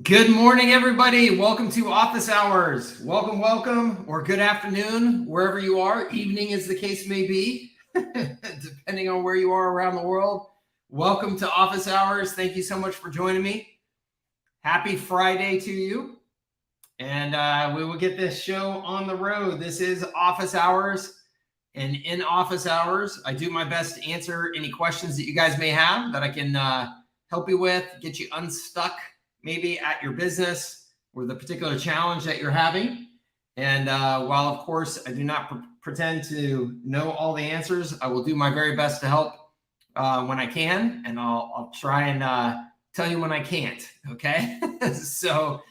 Good morning, everybody. Welcome to Office Hours. Welcome, or good afternoon, wherever you are. Evening, as the case may be, depending on where you are around the world. Welcome to Office Hours. Thank you so much for joining me. Happy Friday to you. And we will get this show on the road. This is Office Hours. And in Office Hours, I do my best to answer any questions that you guys may have that I can help you with, get you unstuck maybe at your business or the particular challenge that you're having. And while, of course, I do not pretend to know all the answers, I will do my very best to help when I can, and I'll try and tell you when I can't, okay? So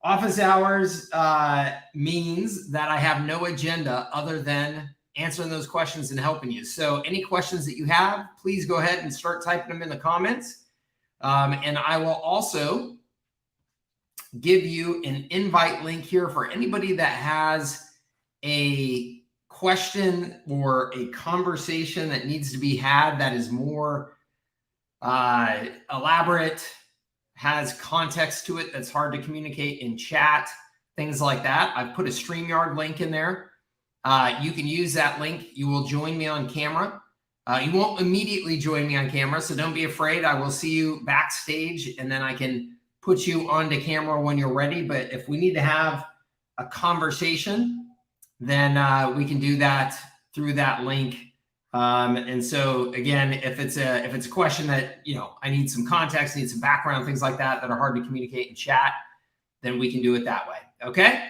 Office Hours means that I have no agenda other than answering those questions and helping you. So any questions that you have, please go ahead and start typing them in the comments. And I will also give you an invite link here for anybody that has a question or a conversation that needs to be had that is more elaborate, has context to it that's hard to communicate in chat, things like that. I've put a StreamYard link in there. You can use that link. You will join me on camera. You won't immediately join me on camera, so don't be afraid. I will see you backstage, and then I can put you onto camera when you're ready. But if we need to have a conversation, then we can do that through that link. And so again, if it's a question that I need some context, need some background, things like that are hard to communicate in chat, then we can do it that way. Okay.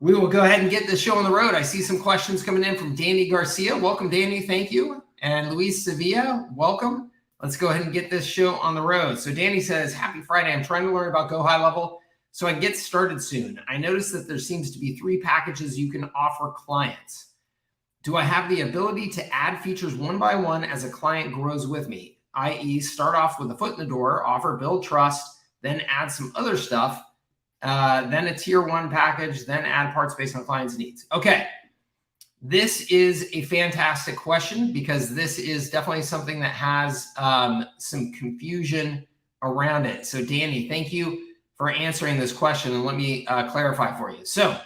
We will go ahead and get this show on the road. I see some questions coming in from Danny Garcia. Welcome, Danny. Thank you. And Luis Sevilla, welcome. Let's go ahead and get this show on the road. So Danny says, happy Friday. I'm trying to learn about Go High Level so I can get started soon. I noticed that there seems to be 3 packages you can offer clients. Do I have the ability to add features one by one as a client grows with me, i.e. start off with a foot in the door, offer, build trust, then add some other stuff, then a tier 1 package, then add parts based on client's needs? Okay. This is a fantastic question because this is definitely something that has some confusion around it. So Danny, thank you for answering this question, and let me clarify for you. So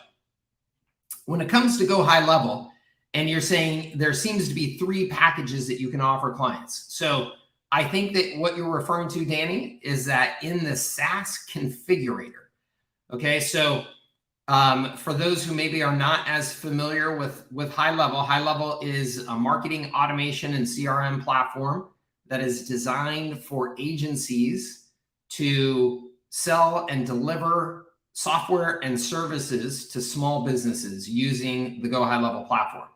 when it comes to Go High Level, and you're saying there seems to be 3 packages that you can offer clients. So I think that what you're referring to, Danny, is that in the SaaS configurator. Okay, so for those who maybe are not as familiar with HighLevel is a marketing automation and CRM platform that is designed for agencies to sell and deliver software and services to small businesses using the Go High Level platform.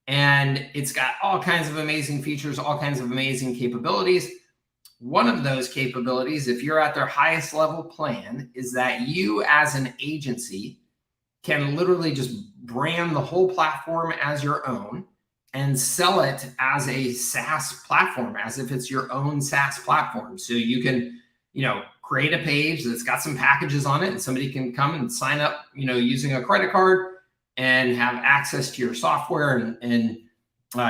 And it's got all kinds of amazing features, all kinds of amazing capabilities. One of those capabilities, if you're at their highest level plan, is that you as an agency can literally just brand the whole platform as your own and sell it as a SaaS platform, as if it's your own SaaS platform. So you can, create a page that's got some packages on it, and somebody can come and sign up, using a credit card and have access to your software and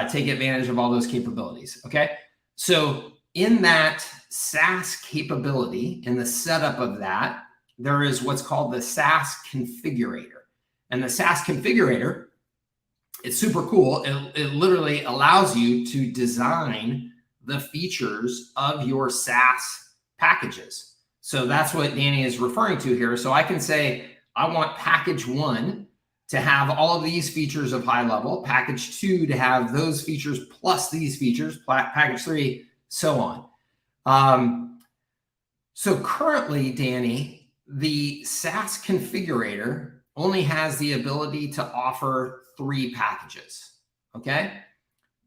take advantage of all those capabilities. Okay. So in that SaaS capability, in the setup of that, there is what's called the SaaS configurator. And the SaaS configurator, it's super cool. It literally allows you to design the features of your SaaS packages. So that's what Danny is referring to here. So I can say, I want package 1 to have all of these features of High Level, package 2 to have those features plus these features, package 3, so on. So currently, Danny, the SaaS configurator only has the ability to offer 3 packages, okay?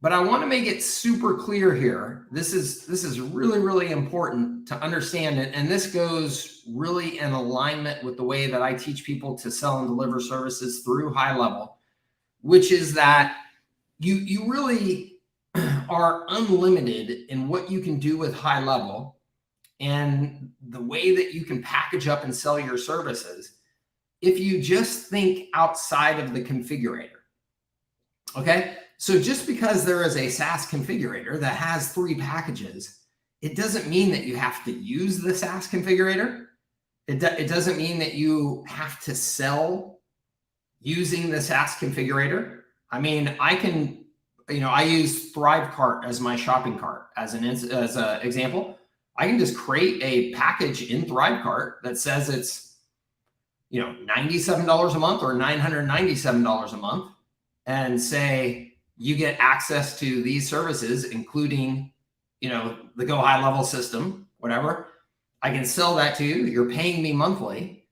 But I want to make it super clear here. This is really, really important to understand it, and this goes really in alignment with the way that I teach people to sell and deliver services through High Level, which is that you really are unlimited in what you can do with High Level and the way that you can package up and sell your services if you just think outside of the configurator. Okay, so just because there is a SaaS configurator that has 3 packages, it doesn't mean that you have to use the SaaS configurator. It doesn't mean that you have to sell using the SaaS configurator. I mean, I can, I use ThriveCart as my shopping cart as an example. I can just create a package in ThriveCart that says it's, $97 a month or $997 a month, and say you get access to these services, including, the Go High Level system, whatever. I can sell that to you. You're paying me monthly.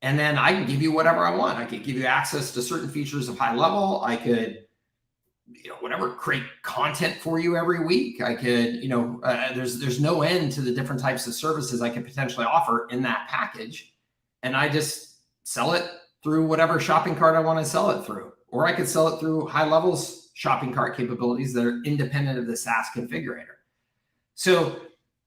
And then I can give you whatever I want. I could give you access to certain features of HighLevel. I could, create content for you every week. I could, there's no end to the different types of services I could potentially offer in that package. And I just sell it through whatever shopping cart I want to sell it through. Or I could sell it through HighLevel's shopping cart capabilities that are independent of the SaaS configurator. So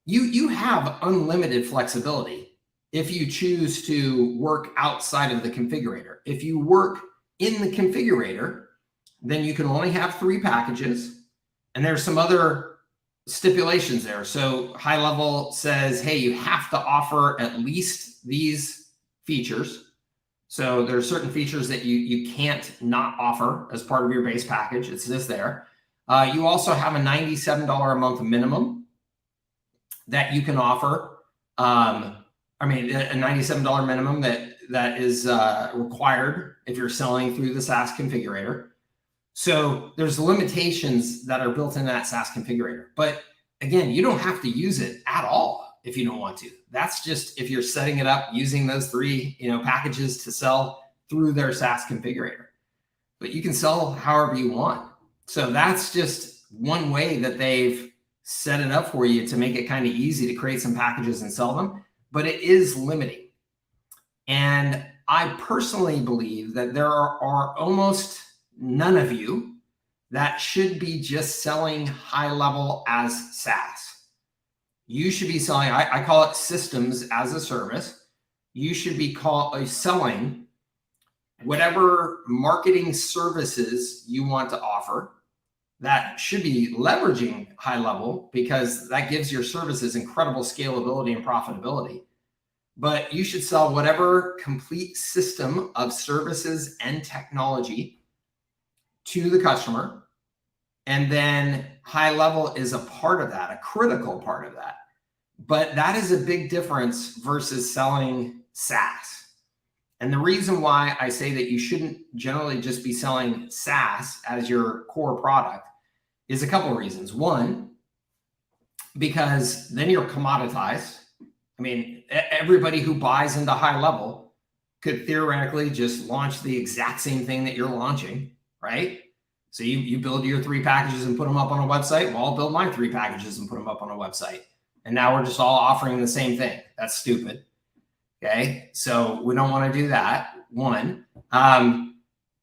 you have unlimited flexibility if you choose to work outside of the configurator. If you work in the configurator, then you can only have 3 packages. And there's some other stipulations there. So HighLevel says, hey, you have to offer at least these features. So there are certain features that you can't not offer as part of your base package. It's just there. You also have a $97 a month minimum that you can offer. A $97 minimum that is required if you're selling through the SaaS configurator. So there's limitations that are built in that SaaS configurator. But again, you don't have to use it at all if you don't want to. That's just if you're setting it up using those 3 packages to sell through their SaaS configurator. But you can sell however you want. So that's just one way that they've set it up for you to make it kind of easy to create some packages and sell them. But it is limiting. And I personally believe that there are almost none of you that should be just selling HighLevel as SaaS. You should be selling, I call it systems as a service. You should be selling whatever marketing services you want to offer that should be leveraging HighLevel, because that gives your services incredible scalability and profitability. But you should sell whatever complete system of services and technology to the customer. And then HighLevel is a part of that, a critical part of that. But that is a big difference versus selling SaaS. And the reason why I say that you shouldn't generally just be selling SaaS as your core product is a couple of reasons. One, because then you're commoditized. I mean, everybody who buys into HighLevel could theoretically just launch the exact same thing that you're launching, right? So you build your 3 packages and put them up on a website. Well, I'll build my 3 packages and put them up on a website. And now we're just all offering the same thing. That's stupid. Okay, so we don't want to do that. 1.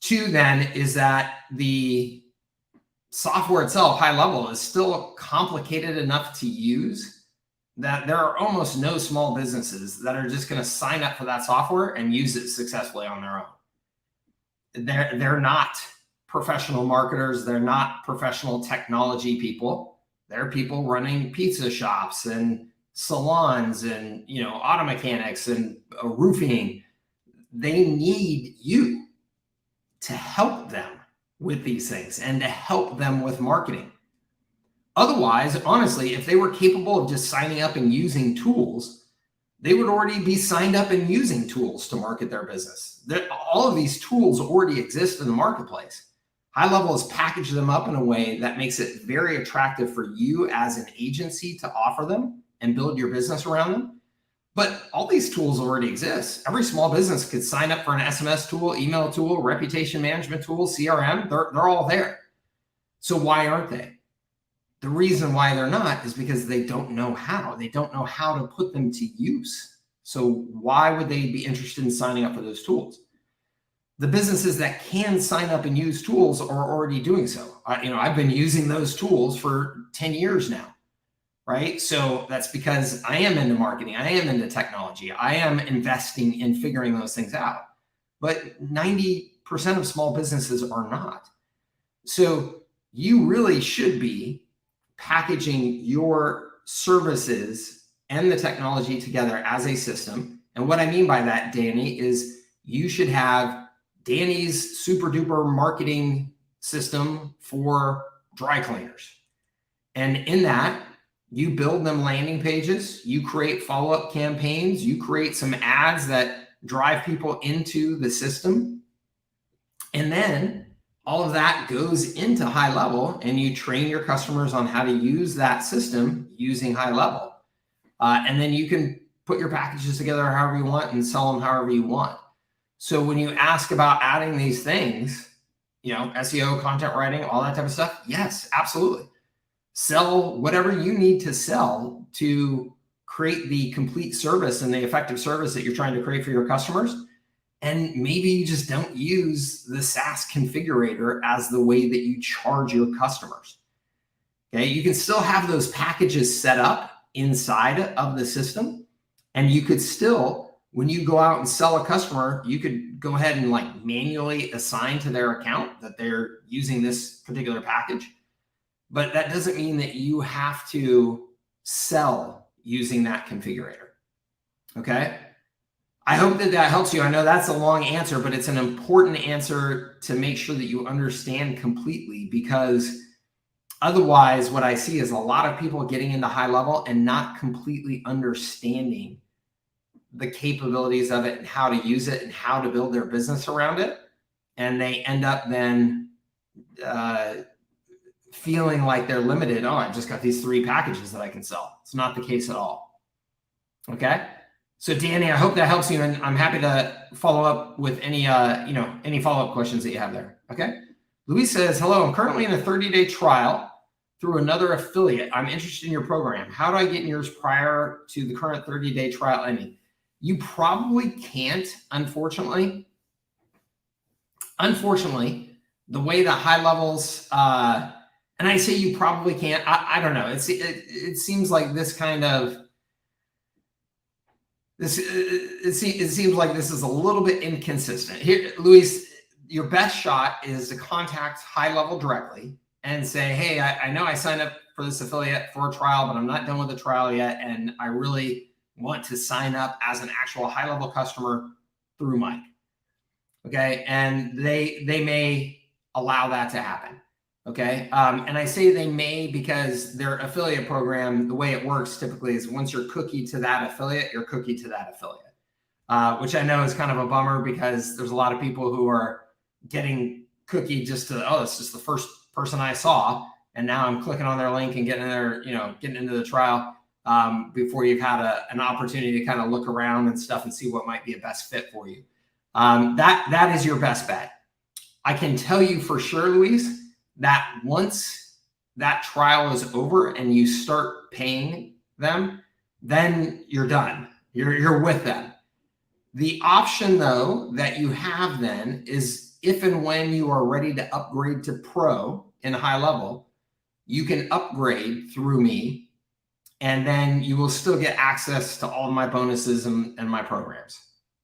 2 then is that the software itself, HighLevel, is still complicated enough to use that there are almost no small businesses that are just going to sign up for that software and use it successfully on their own. They're not professional marketers. They're not professional technology people. They're people running pizza shops and salons and auto mechanics and roofing. They need you to help them with these things and to help them with marketing. Otherwise, honestly, if they were capable of just signing up and using tools, they would already be signed up and using tools to market their business. All of these tools already exist in the marketplace. HighLevel has packaged them up in a way that makes it very attractive for you as an agency to offer them and build your business around them. But all these tools already exist. Every small business could sign up for an SMS tool, email tool, reputation management tool, CRM. They're all there. So why aren't they? The reason why they're not is because they don't know how. They don't know how to put them to use. So why would they be interested in signing up for those tools? The businesses that can sign up and use tools are already doing so. I've been using those tools for 10 years now, right? So that's because I am into marketing. I am into technology. I am investing in figuring those things out. But 90% of small businesses are not. So you really should be packaging your services and the technology together as a system And what I mean by that, Danny, is you should have Danny's super duper marketing system for dry cleaners. And in that, you build them landing pages, you create follow-up campaigns, you create some ads that drive people into the system. And then all of that goes into HighLevel, and you train your customers on how to use that system using HighLevel. And then you can put your packages together however you want and sell them however you want. So when you ask about adding these things, SEO, content writing, all that type of stuff, yes, absolutely. Sell whatever you need to sell to create the complete service and the effective service that you're trying to create for your customers. And maybe you just don't use the SaaS configurator as the way that you charge your customers. Okay, you can still have those packages set up inside of the system, and you could still, when you go out and sell a customer, you could go ahead and like manually assign to their account that they're using this particular package. But that doesn't mean that you have to sell using that configurator. Okay. I hope that helps you. I know that's a long answer, but it's an important answer to make sure that you understand completely, because otherwise what I see is a lot of people getting into HighLevel and not completely understanding the capabilities of it and how to use it and how to build their business around it. And they end up then feeling like they're limited. Oh, I just got these 3 packages that I can sell. It's not the case at all. Okay. So Danny, I hope that helps you, and I'm happy to follow up with any follow-up questions that you have there. Okay. Luis says, hello, I'm currently in a 30-day trial through another affiliate. I'm interested in your program. How do I get in yours prior to the current 30-day trial ending? You probably can't, unfortunately. Unfortunately, the way that HighLevel's, and I say you probably can't, I don't know. It seems like this kind of, it seems like this is a little bit inconsistent. Here, Luis, your best shot is to contact HighLevel directly and say, hey, I know I signed up for this affiliate for a trial, but I'm not done with the trial yet, and I really want to sign up as an actual HighLevel customer through Mike. Okay, and they may allow that to happen. Okay, and I say they may because their affiliate program, the way it works typically is once you're cookie to that affiliate, you're cookie to that affiliate, which I know is kind of a bummer because there's a lot of people who are getting cookie just to, oh, it's just the first person I saw, and now I'm clicking on their link and getting into the trial before you've had an opportunity to kind of look around and stuff and see what might be a best fit for you. That is your best bet. I can tell you for sure, Luis, that once that trial is over and you start paying them, then you're done. You're with them. The option, though, that you have then is if and when you are ready to upgrade to Pro in HighLevel, you can upgrade through me, and then you will still get access to all of my bonuses and my programs.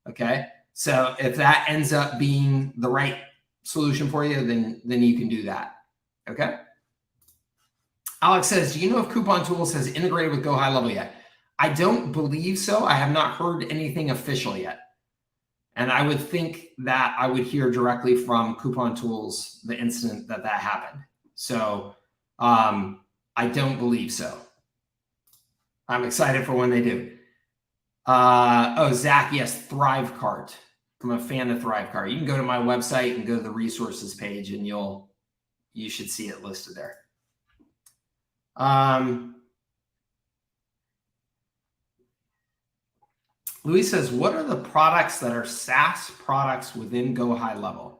Okay? So if that ends up being the right solution for you, then you can do that. Okay. Alex says, do you know if Coupon Tools has integrated with Go HighLevel yet? I don't believe so. I have not heard anything official yet. And I would think that I would hear directly from Coupon Tools the instant that happened. So I don't believe so. I'm excited for when they do. Zach, yes, ThriveCart. I'm a fan of ThriveCart. You can go to my website and go to the resources page, and you should see it listed there. Luis says, what are the products that are SaaS products within Go HighLevel?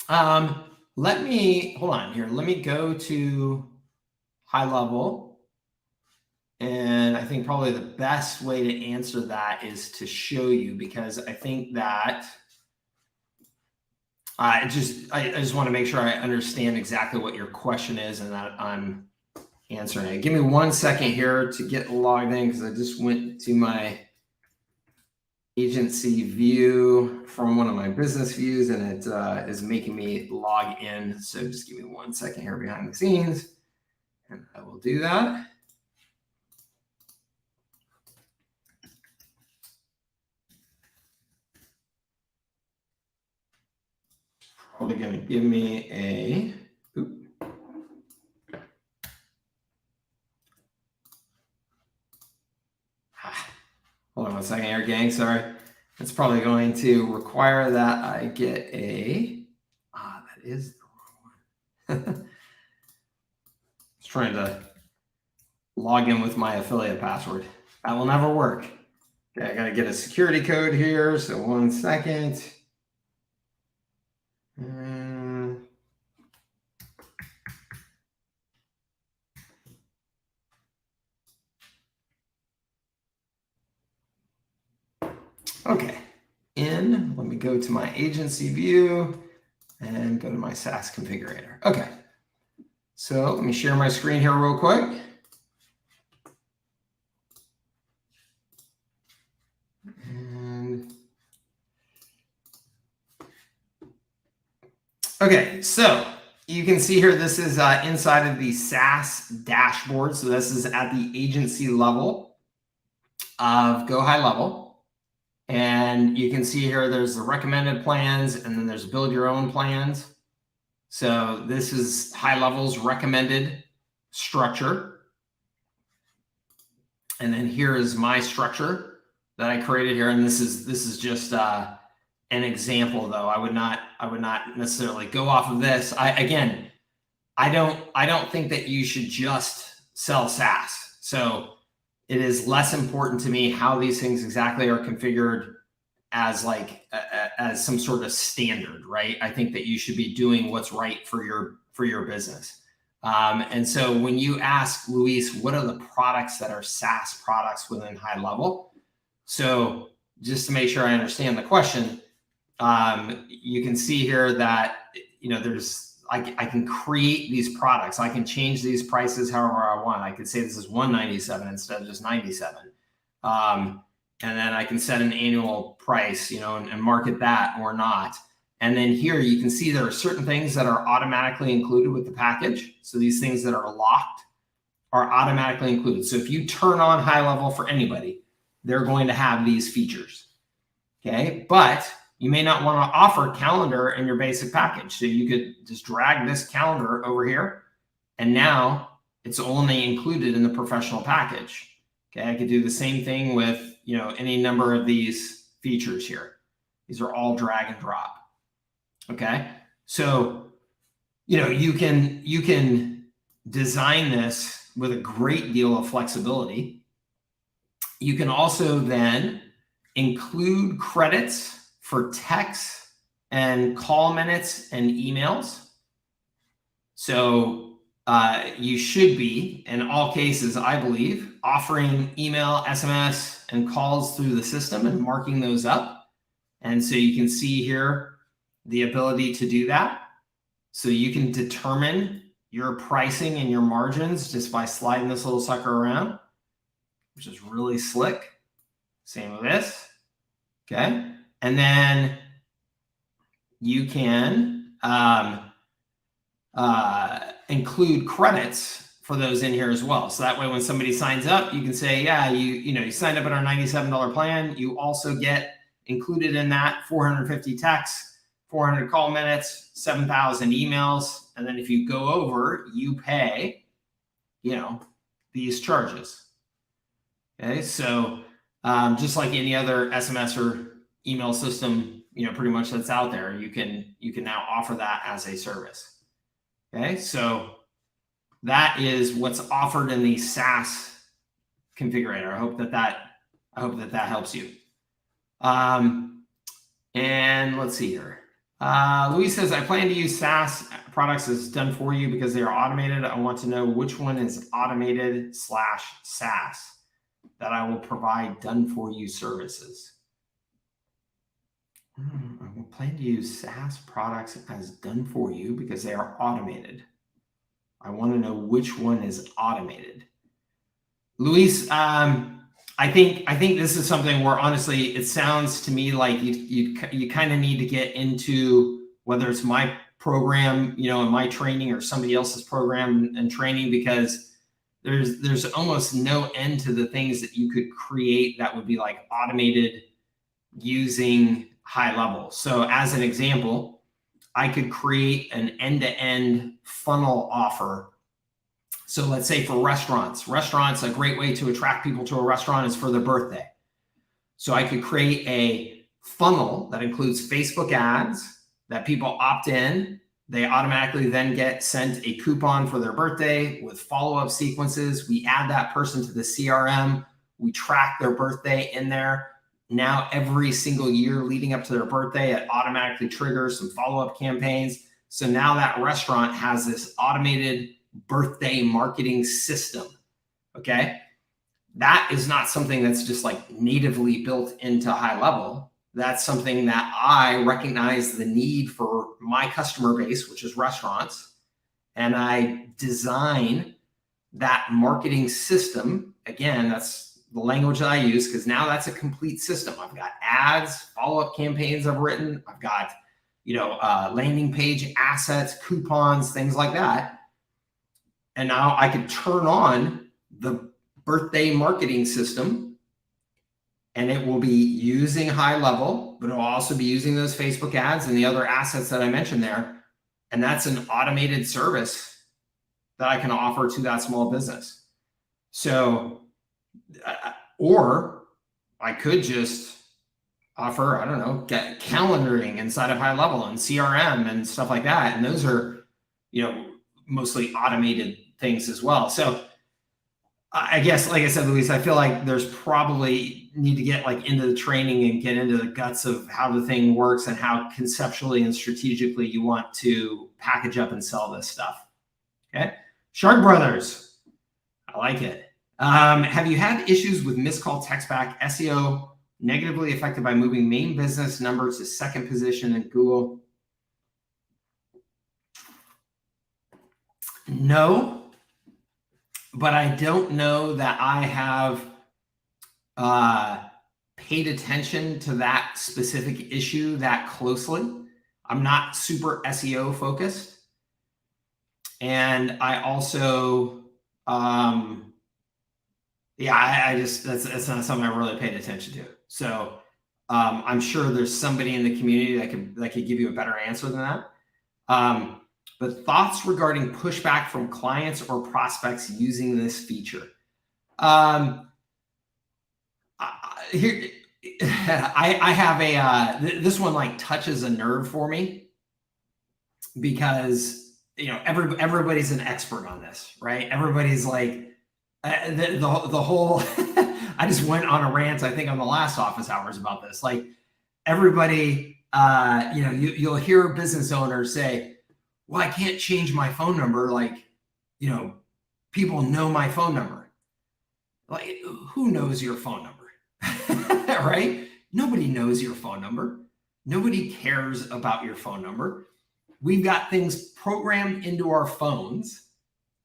Hold on here. Let me go to HighLevel. And I think probably the best way to answer that is to show you, because I think that I just want to make sure I understand exactly what your question is and that I'm answering it. Give me 1 second here to get logged in, because I just went to my agency view from one of my business views, and it is making me log in. So just give me 1 second here behind the scenes, and I will do that. probably going to give me a, hold on one second here, gang. Sorry. It's probably going to require that I get a, that is the wrong one. Just trying to log in with my affiliate password. That will never work. Okay, I got to get a security code here. So 1 second. Okay, let me go to my agency view and go to my SaaS configurator. Okay, so let me share my screen here real quick. Okay, so you can see here, this is inside of the SaaS dashboard. So this is at the agency level of Go HighLevel. And you can see here, there's the recommended plans, and then there's build your own plans. So this is HighLevel's recommended structure. And then here is my structure that I created here. And this is just an example, though. I would not necessarily go off of this. I don't think that you should just sell SaaS. So it is less important to me how these things exactly are configured as as some sort of standard, right? I think that you should be doing what's right for your business. And so when you ask Luis, what are the products that are SaaS products within HighLevel? So just to make sure I understand the question, you can see here that, I can create these products. I can change these prices however I want. I could say this is $197 instead of just $97. And then I can set an annual price, and market that or not. And then here you can see there are certain things that are automatically included with the package. So these things that are locked are automatically included. So if you turn on HighLevel for anybody, they're going to have these features. Okay, but you may not want to offer calendar in your basic package. So you could just drag this calendar over here, and now it's only included in the professional package. Okay, I could do the same thing with, any number of these features here. These are all drag and drop. Okay, so, you can design this with a great deal of flexibility. You can also then include credits for text and call minutes and emails. So you should be, in all cases, I believe, offering email, SMS, and calls through the system and marking those up. And so you can see here the ability to do that. So you can determine your pricing and your margins just by sliding this little sucker around, which is really slick. Same with this. Okay. And then you can include credits for those in here as well. So that way, when somebody signs up, you can say, yeah, you signed up at our $97 plan. You also get included in that 450 texts, 400 call minutes, 7,000 emails. And then if you go over, you pay, these charges. Okay. So just like any other SMS or email system, pretty much that's out there, you can now offer that as a service. Okay, so that is what's offered in the SaaS configurator. I hope that helps you. And let's see here. Luis says, I plan to use SaaS products as done for you because they are automated. I want to know which one is automated / SaaS that I will provide done for you services. I will plan to use SaaS products as done for you because they are automated. I want to know which one is automated. Luis, I think this is something where honestly, it sounds to me like you kind of need to get into whether it's my program, in my training or somebody else's program and training, because there's almost no end to the things that you could create that would be like automated using HighLevel. So as an example, I could create an end-to-end funnel offer. So let's say for restaurants, a great way to attract people to a restaurant is for their birthday. So I could create a funnel that includes Facebook ads that people opt in. They automatically then get sent a coupon for their birthday with follow-up sequences. We add that person to the CRM. We track their birthday in there. Now, every single year leading up to their birthday, it automatically triggers some follow-up campaigns. So now that restaurant has this automated birthday marketing system. Okay. That is not something that's just like natively built into HighLevel. That's something that I recognize the need for my customer base, which is restaurants. And I design that marketing system. Again, that's the language that I use, because now that's a complete system. I've got ads, follow-up campaigns I've written. I've got, landing page assets, coupons, things like that. And now I can turn on the birthday marketing system, and it will be using HighLevel, but it'll also be using those Facebook ads and the other assets that I mentioned there. And that's an automated service that I can offer to that small business. So, or I could just offer, I don't know, get calendaring inside of HighLevel and CRM and stuff like that. And those are, mostly automated things as well. So I guess, like I said, Luis, I feel like there's probably need to get like into the training and get into the guts of how the thing works and how conceptually and strategically you want to package up and sell this stuff. Okay. Shark Brothers. I like it. Have you had issues with missed call text back, SEO negatively affected by moving main business numbers to second position in Google? No. But I don't know that I have paid attention to that specific issue that closely. I'm not super SEO focused. And I also, I just, that's not something I really paid attention to. So I'm sure there's somebody in the community that could give you a better answer than that. But thoughts regarding pushback from clients or prospects using this feature. Here, I have this one like touches a nerve for me, because everybody's an expert on this, right? Everybody's like the whole. I just went on a rant, I think, on the last office hours about this. Like everybody, you'll hear business owners say, well, I can't change my phone number. Like, people know my phone number. Like, who knows your phone number? Right? Nobody knows your phone number. Nobody cares about your phone number. We've got things programmed into our phones,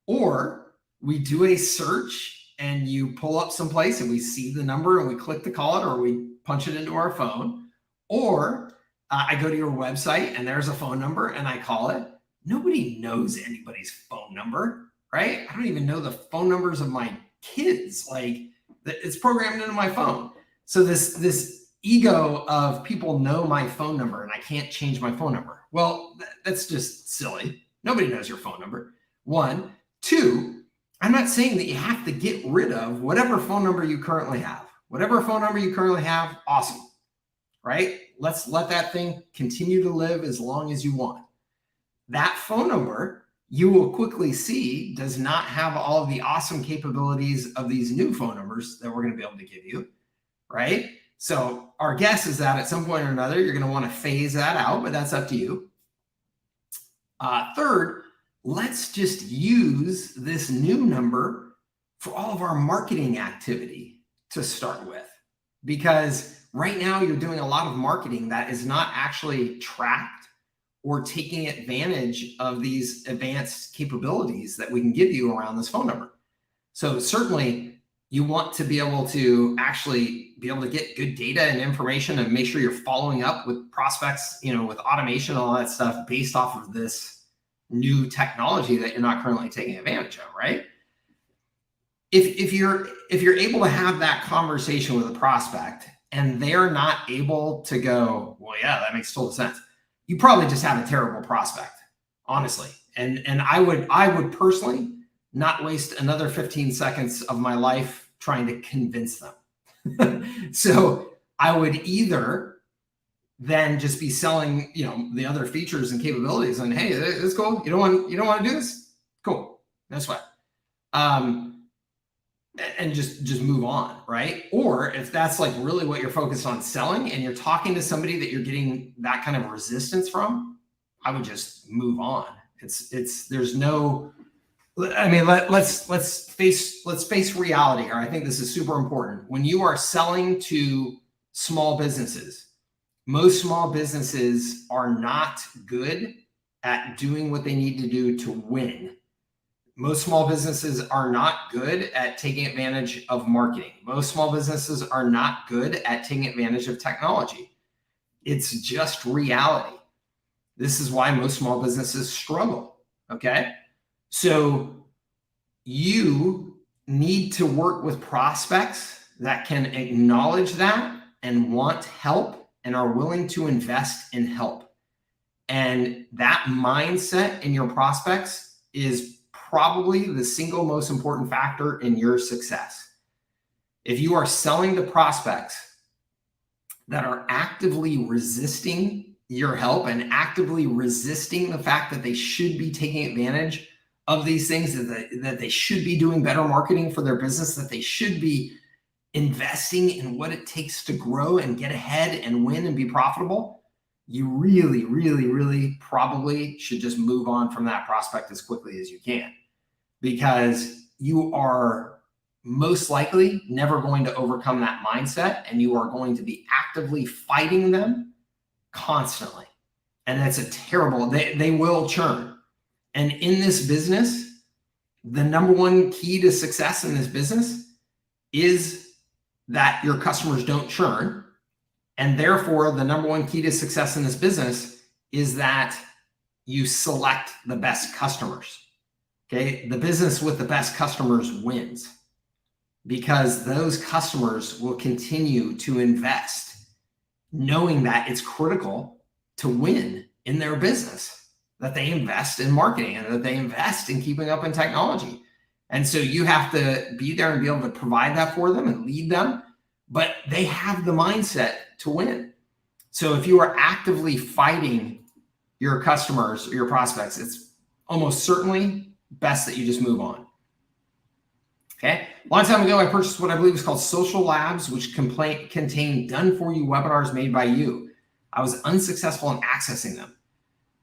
or we do a search and you pull up someplace and we see the number and we click to call it, or we punch it into our phone, or I go to your website and there's a phone number and I call it. Nobody knows anybody's phone number, right? I don't even know the phone numbers of my kids. Like, it's programmed into my phone. So this ego of people know my phone number and I can't change my phone number. Well, that's just silly. Nobody knows your phone number. One. Two, I'm not saying that you have to get rid of whatever phone number you currently have. Whatever phone number you currently have, awesome, right? Let's let that thing continue to live as long as you want. That phone number, you will quickly see, does not have all of the awesome capabilities of these new phone numbers that we're going to be able to give you, right? So our guess is that at some point or another, you're going to want to phase that out, but that's up to you. Third, let's just use this new number for all of our marketing activity to start with, because right now you're doing a lot of marketing that is not actually tracked or taking advantage of these advanced capabilities that we can give you around this phone number. So certainly you want to be able to actually be able to get good data and information and make sure you're following up with prospects, with automation and all that stuff based off of this new technology that you're not currently taking advantage of, right? If you're able to have that conversation with a prospect and they're not able to go, well, yeah, that makes total sense. you probably just have a terrible prospect, honestly. And I would personally not waste another 15 seconds of my life trying to convince them. So I would either then just be selling, the other features and capabilities, and hey, it's cool. You don't want to do this? Cool. That's fine. And just move on, right? Or if that's like really what you're focused on selling and you're talking to somebody that you're getting that kind of resistance from, I would just move on. There's no, I mean, let's face reality here. I think this is super important. When you are selling to small businesses, most small businesses are not good at doing what they need to do to win. Most small businesses are not good at taking advantage of marketing. Most small businesses are not good at taking advantage of technology. It's just reality. This is why most small businesses struggle, okay? So you need to work with prospects that can acknowledge that and want help and are willing to invest in help. And that mindset in your prospects is probably the single most important factor in your success. If you are selling to prospects that are actively resisting your help and actively resisting the fact that they should be taking advantage of these things, that they should be doing better marketing for their business, that they should be investing in what it takes to grow and get ahead and win and be profitable, you really, really, really probably should just move on from that prospect as quickly as you can, because you are most likely never going to overcome that mindset, and you are going to be actively fighting them constantly. And that's a terrible, they will churn. And in this business, the number one key to success in this business is that your customers don't churn. And therefore, the number one key to success in this business is that you select the best customers. Okay, the business with the best customers wins, because those customers will continue to invest, knowing that it's critical to win in their business, that they invest in marketing and that they invest in keeping up in technology. And so you have to be there and be able to provide that for them and lead them, but they have the mindset to win. So if you are actively fighting your customers or your prospects, it's almost certainly best that you just move on. Okay. A long time ago, I purchased what I believe is called Social Labs, which contain done-for-you webinars made by you. I was unsuccessful in accessing them.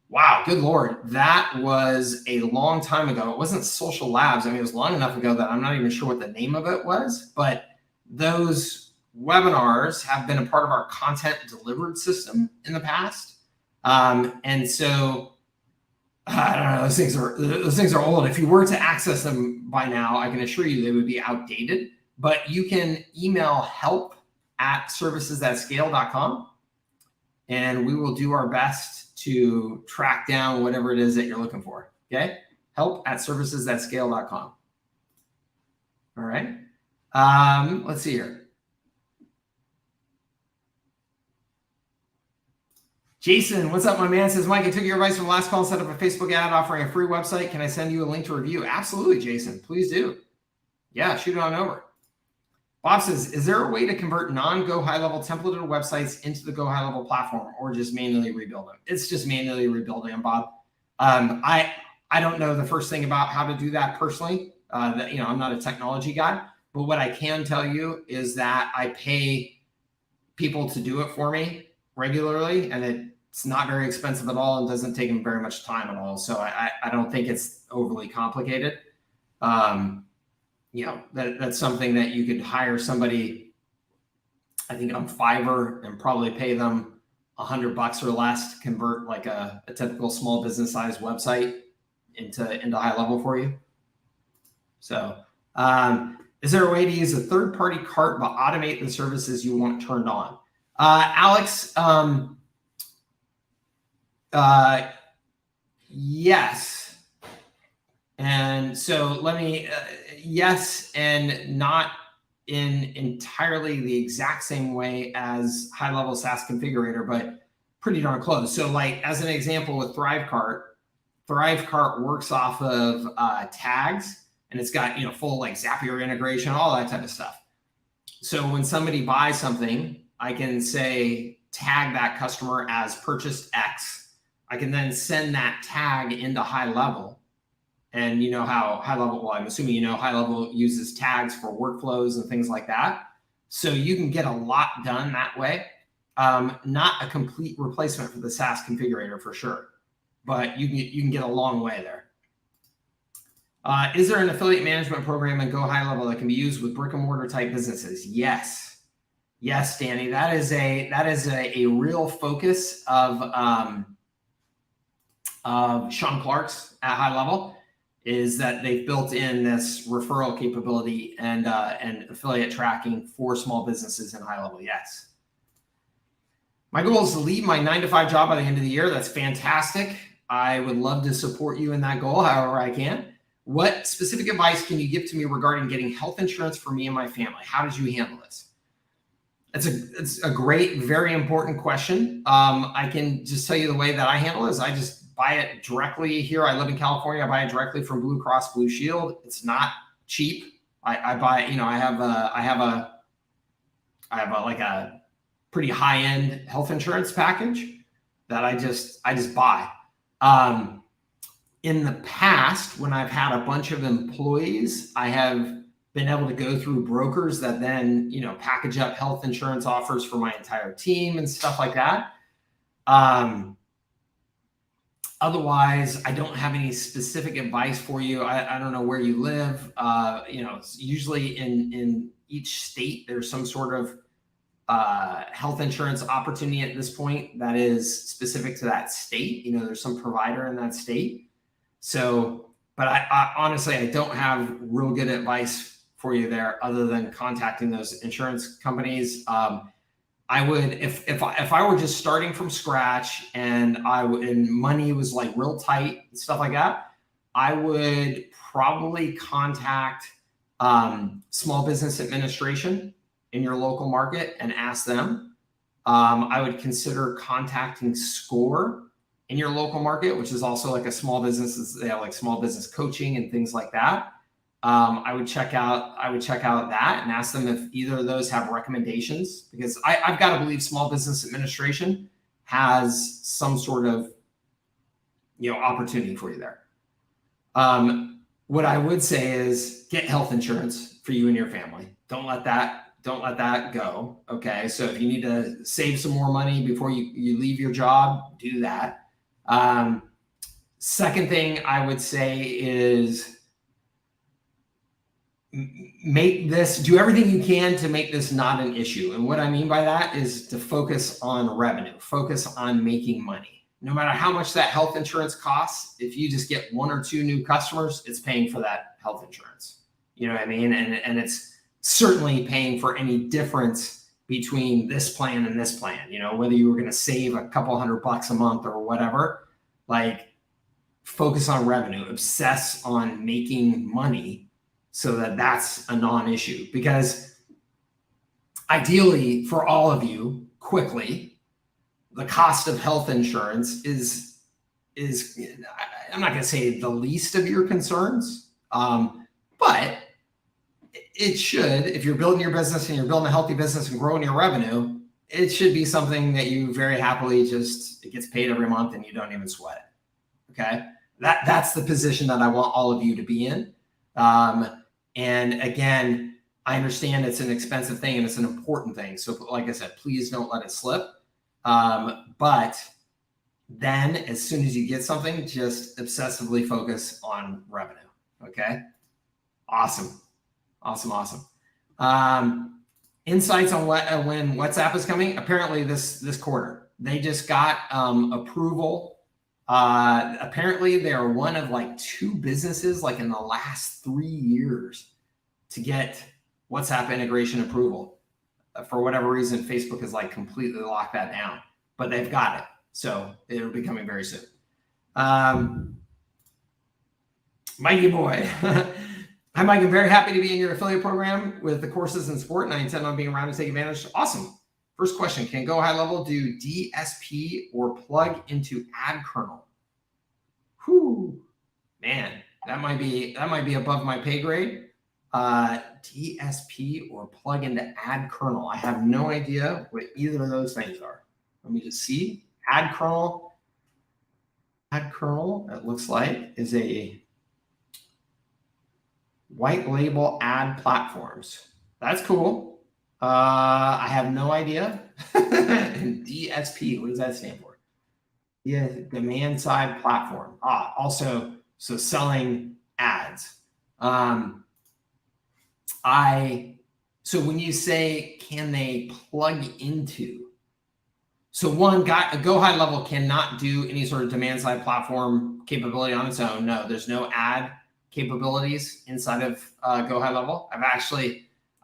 Wow, good Lord. That was a long time ago. It wasn't Social Labs. I mean, it was long enough ago that I'm not even sure what the name of it was, but those webinars have been a part of our content delivered system in the past. And so I don't know, those things are old. If you were to access them by now, I can assure you they would be outdated, but you can email help@servicesthatscale.com, and we will do our best to track down whatever it is that you're looking for. Okay. help@servicesthatscale.com. All right. Let's see here. Jason, what's up, my man? Says, Mike, I took your advice from the last call and set up a Facebook ad offering a free website. Can I send you a link to review? Absolutely, Jason. Please do. Yeah, shoot it on over. Bob says, is there a way to convert non-Go HighLevel templated websites into the Go HighLevel platform, or just manually rebuild them? It's just manually rebuilding them, Bob. I don't know the first thing about how to do that personally. I'm not a technology guy, but what I can tell you is that I pay people to do it for me regularly, and it's not very expensive at all and doesn't take them very much time at all. So I don't think it's overly complicated. That's something that you could hire somebody, I think, on Fiverr, and probably pay them $100 or less to convert like a typical small business size website into HighLevel for you. So is there a way to use a third-party cart but automate the services you want turned on? Alex, yes. And so let me, yes, and not in entirely the exact same way as HighLevel SaaS configurator, but pretty darn close. So like as an example with ThriveCart works off of tags, and it's got, full like Zapier integration, all that type of stuff. So when somebody buys something, I can say tag that customer as purchased X. I can then send that tag into HighLevel. And you know how HighLevel, well, I'm assuming HighLevel uses tags for workflows and things like that. So you can get a lot done that way. Not a complete replacement for the SaaS configurator for sure, but you can get a long way there. Is there an affiliate management program in Go HighLevel that can be used with brick and mortar type businesses? Yes, Danny. That is a real focus of Sean Clark's at HighLevel, is that they've built in this referral capability and affiliate tracking for small businesses in HighLevel. Yes. My goal is to leave my 9-to-5 job by the end of the year. That's fantastic. I would love to support you in that goal however I can. What specific advice can you give to me regarding getting health insurance for me and my family? How did you handle this? It's a great, very important question. I can just tell you the way that I handle it is I just buy it directly here. I live in California. I buy it directly from Blue Cross Blue Shield. It's not cheap. I buy, I have like a pretty high-end health insurance package that I just buy. In the past, when I've had a bunch of employees, I have been able to go through brokers that then, package up health insurance offers for my entire team and stuff like that. Otherwise, I don't have any specific advice for you. I don't know where you live. Usually in each state, there's some sort of health insurance opportunity at this point that is specific to that state. There's some provider in that state. So, but I honestly, I don't have real good advice for you there other than contacting those insurance companies. I would, if I were just starting from scratch and money was like real tight and stuff like that, I would probably contact small business administration in your local market and ask them. I would consider contacting SCORE in your local market, which is also like a small business. They have like small business coaching and things like that. I would check out that and ask them if either of those have recommendations, because I've got to believe Small Business Administration has some sort of opportunity for you there. What I would say is get health insurance for you and your family. Don't let that go. Okay. So if you need to save some more money before you leave your job, do that. Second thing I would say is do everything you can to make this not an issue. And what I mean by that is to focus on revenue, focus on making money. No matter how much that health insurance costs, if you just get 1 or 2 new customers, it's paying for that health insurance. You know what I mean? And it's certainly paying for any difference between this plan and this plan, whether you were going to save a couple $100 a month or whatever, like focus on revenue, obsess on making money so that that's a non-issue. Because ideally for all of you, quickly, the cost of health insurance is I'm not going to say the least of your concerns, but it should, if you're building your business and you're building a healthy business and growing your revenue, it should be something that you very happily it gets paid every month and you don't even sweat it. Okay. That's the position that I want all of you to be in. And again, I understand it's an expensive thing and it's an important thing. So like I said, please don't let it slip. But then as soon as you get something, just obsessively focus on revenue. Okay. Awesome. Insights on when WhatsApp is coming. Apparently this quarter, they just got approval. Apparently they are one of like 2 businesses like in the last 3 years to get WhatsApp integration approval. For whatever reason, Facebook has like completely locked that down, but they've got it. So it'll be coming very soon. Mikey boy. Hi, Mike. I'm very happy to be in your affiliate program with the courses and support, and I intend on being around to take advantage. Awesome. First question, can Go High Level do DSP or plug into ad kernel? Whew, man, that might be above my pay grade. DSP or plug into ad kernel. I have no idea what either of those things are. Let me just see. Ad kernel, it looks like, is a white label ad platforms. That's cool. I have no idea. DSP, what does that stand for? Yeah, demand side platform. Also, so selling ads. So when you say, can they plug into? So one, Go High Level cannot do any sort of demand side platform capability on its own. No, there's no ad capabilities inside of Go High Level.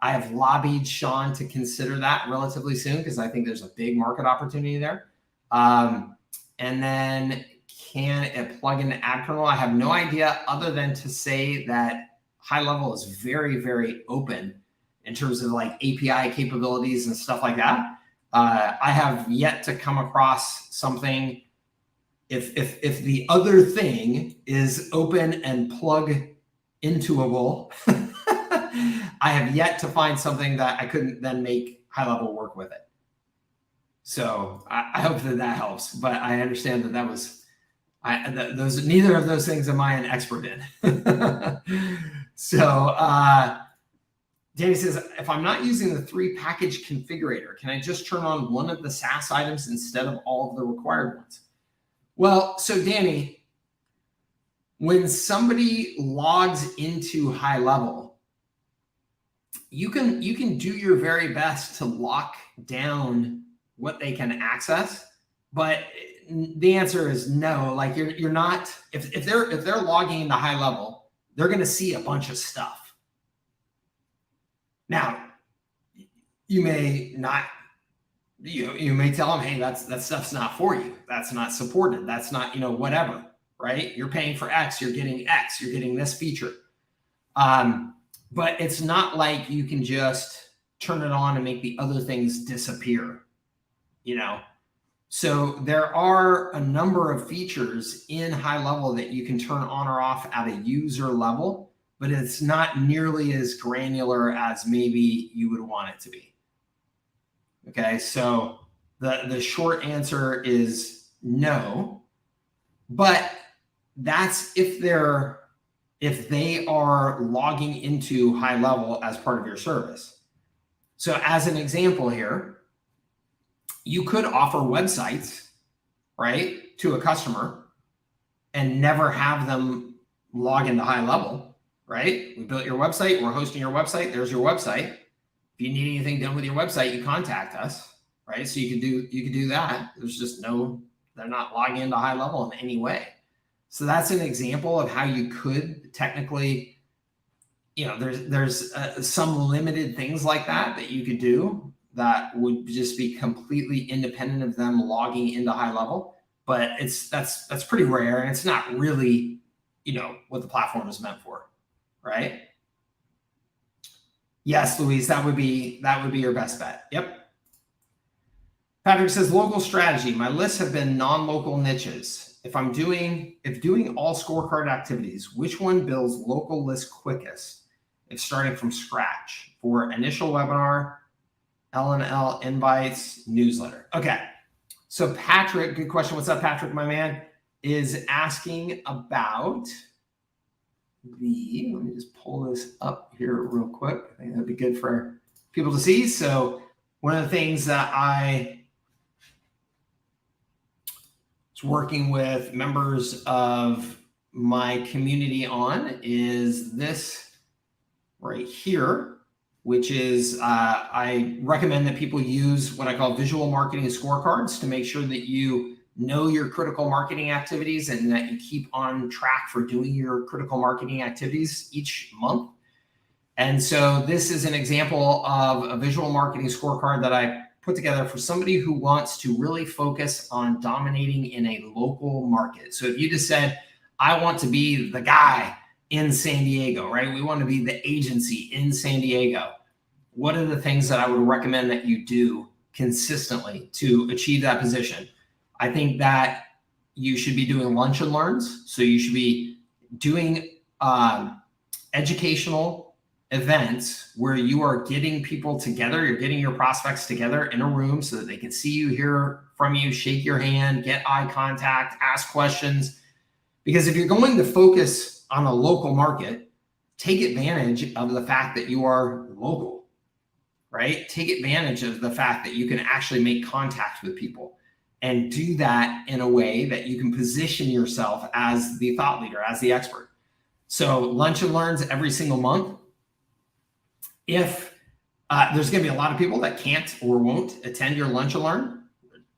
I have lobbied Sean to consider that relatively soon because I think there's a big market opportunity there. And then can it plug into ad kernel? I have no idea other than to say that High Level is very, very open in terms of like API capabilities and stuff like that. I have yet to come across something. If the other thing is open and plug intoable, I have yet to find something that I couldn't then make High Level work with it. So I hope that helps. But I understand that was neither of those things am I an expert in. So Danny says, if I'm not using the 3-package configurator, can I just turn on one of the SaaS items instead of all of the required ones? Well, so Danny, when somebody logs into High Level, you can do your very best to lock down what they can access, but the answer is no. Like you're not, if they're logging into High Level, they're going to see a bunch of stuff. Now, you may not, you may tell them, hey, that stuff's not for you. That's not supported. That's not, whatever, right? You're paying for X, you're getting X, you're getting this feature. But it's not like you can just turn it on and make the other things disappear, So there are a number of features in High Level that you can turn on or off at a user level, but it's not nearly as granular as maybe you would want it to be. Okay, so the short answer is no, but that's if they are logging into High Level as part of your service. So as an example here, you could offer websites, right, to a customer and never have them log into High Level. Right? We built your website. We're hosting your website. There's your website. If you need anything done with your website, you contact us, right? So you can do that. There's just they're not logging into High Level in any way. So that's an example of how you could technically, there's some limited things like that you could do that would just be completely independent of them logging into High Level. But that's pretty rare, and it's not really, what the platform is meant for. Right? Yes, Louise, that would be your best bet. Yep. Patrick says local strategy. My lists have been non-local niches. If doing all scorecard activities, which one builds local list quickest if starting from scratch for initial webinar, L&L invites, newsletter? Okay. So Patrick, good question. What's up, Patrick, my man, is asking about let me just pull this up here real quick. I think that'd be good for people to see. So one of the things that I was working with members of my community on is this right here, which is I recommend that people use what I call visual marketing scorecards to make sure that you know your critical marketing activities and that you keep on track for doing your critical marketing activities each month. And so this is an example of a visual marketing scorecard that I put together for somebody who wants to really focus on dominating in a local market. So if you just said, I want to be the guy in San Diego, right? We want to be the agency in San Diego. What are the things that I would recommend that you do consistently to achieve that position. I think that you should be doing lunch and learns. So you should be doing educational events where you are getting people together. You're getting your prospects together in a room so that they can see you, hear from you, shake your hand, get eye contact, ask questions. Because if you're going to focus on a local market, take advantage of the fact that you are local, right? Take advantage of the fact that you can actually make contact with people and do that in a way that you can position yourself as the thought leader, as the expert. So lunch and learns every single month. If there's going to be a lot of people that can't or won't attend your lunch and learn,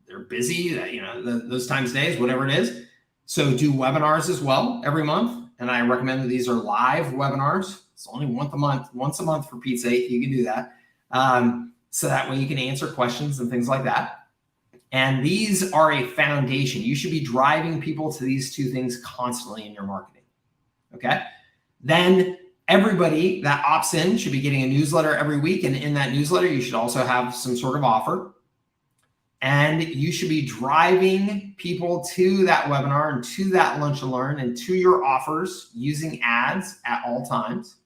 they're busy, those times, days, whatever it is. So do webinars as well every month. And I recommend that these are live webinars. It's only once a month for Pete's sake. You can do that. So that way you can answer questions and things like that. And these are a foundation. You should be driving people to these two things constantly in your marketing. Okay. Then everybody that opts in should be getting a newsletter every week. And in that newsletter, you should also have some sort of offer. And you should be driving people to that webinar and to that lunch and learn and to your offers using ads at all times.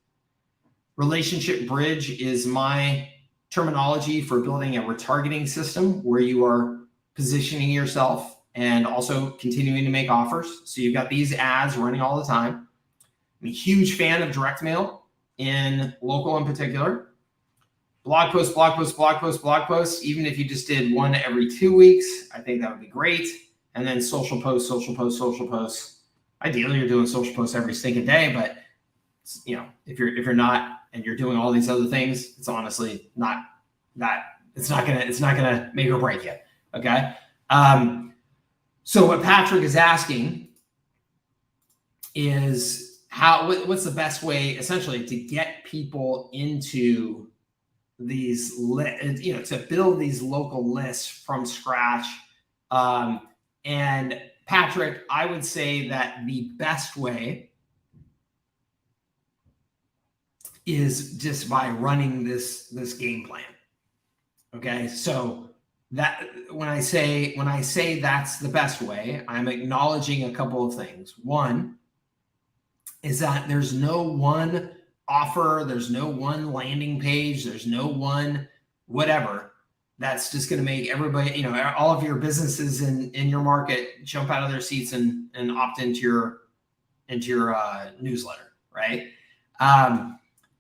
Relationship bridge is my terminology for building a retargeting system where you are positioning yourself and also continuing to make offers. So you've got these ads running all the time. I'm a huge fan of direct mail in local in particular. Blog posts, blog posts, blog posts, blog posts. Even if you just did one every 2 weeks, I think that would be great. And then social posts, social posts, social posts. Ideally, you're doing social posts every stinking day, but if you're not and you're doing all these other things, it's honestly not that. It's not gonna make or break you. Okay. So what Patrick is asking is what's the best way essentially to get people into these, to build these local lists from scratch. And Patrick, I would say that the best way is just by running this game plan. Okay. So that when I say that's the best way, I'm acknowledging a couple of things. One is that there's no one offer, there's no one landing page, there's no one whatever that's just going to make everybody, all of your businesses in your market jump out of their seats and opt into your newsletter, right?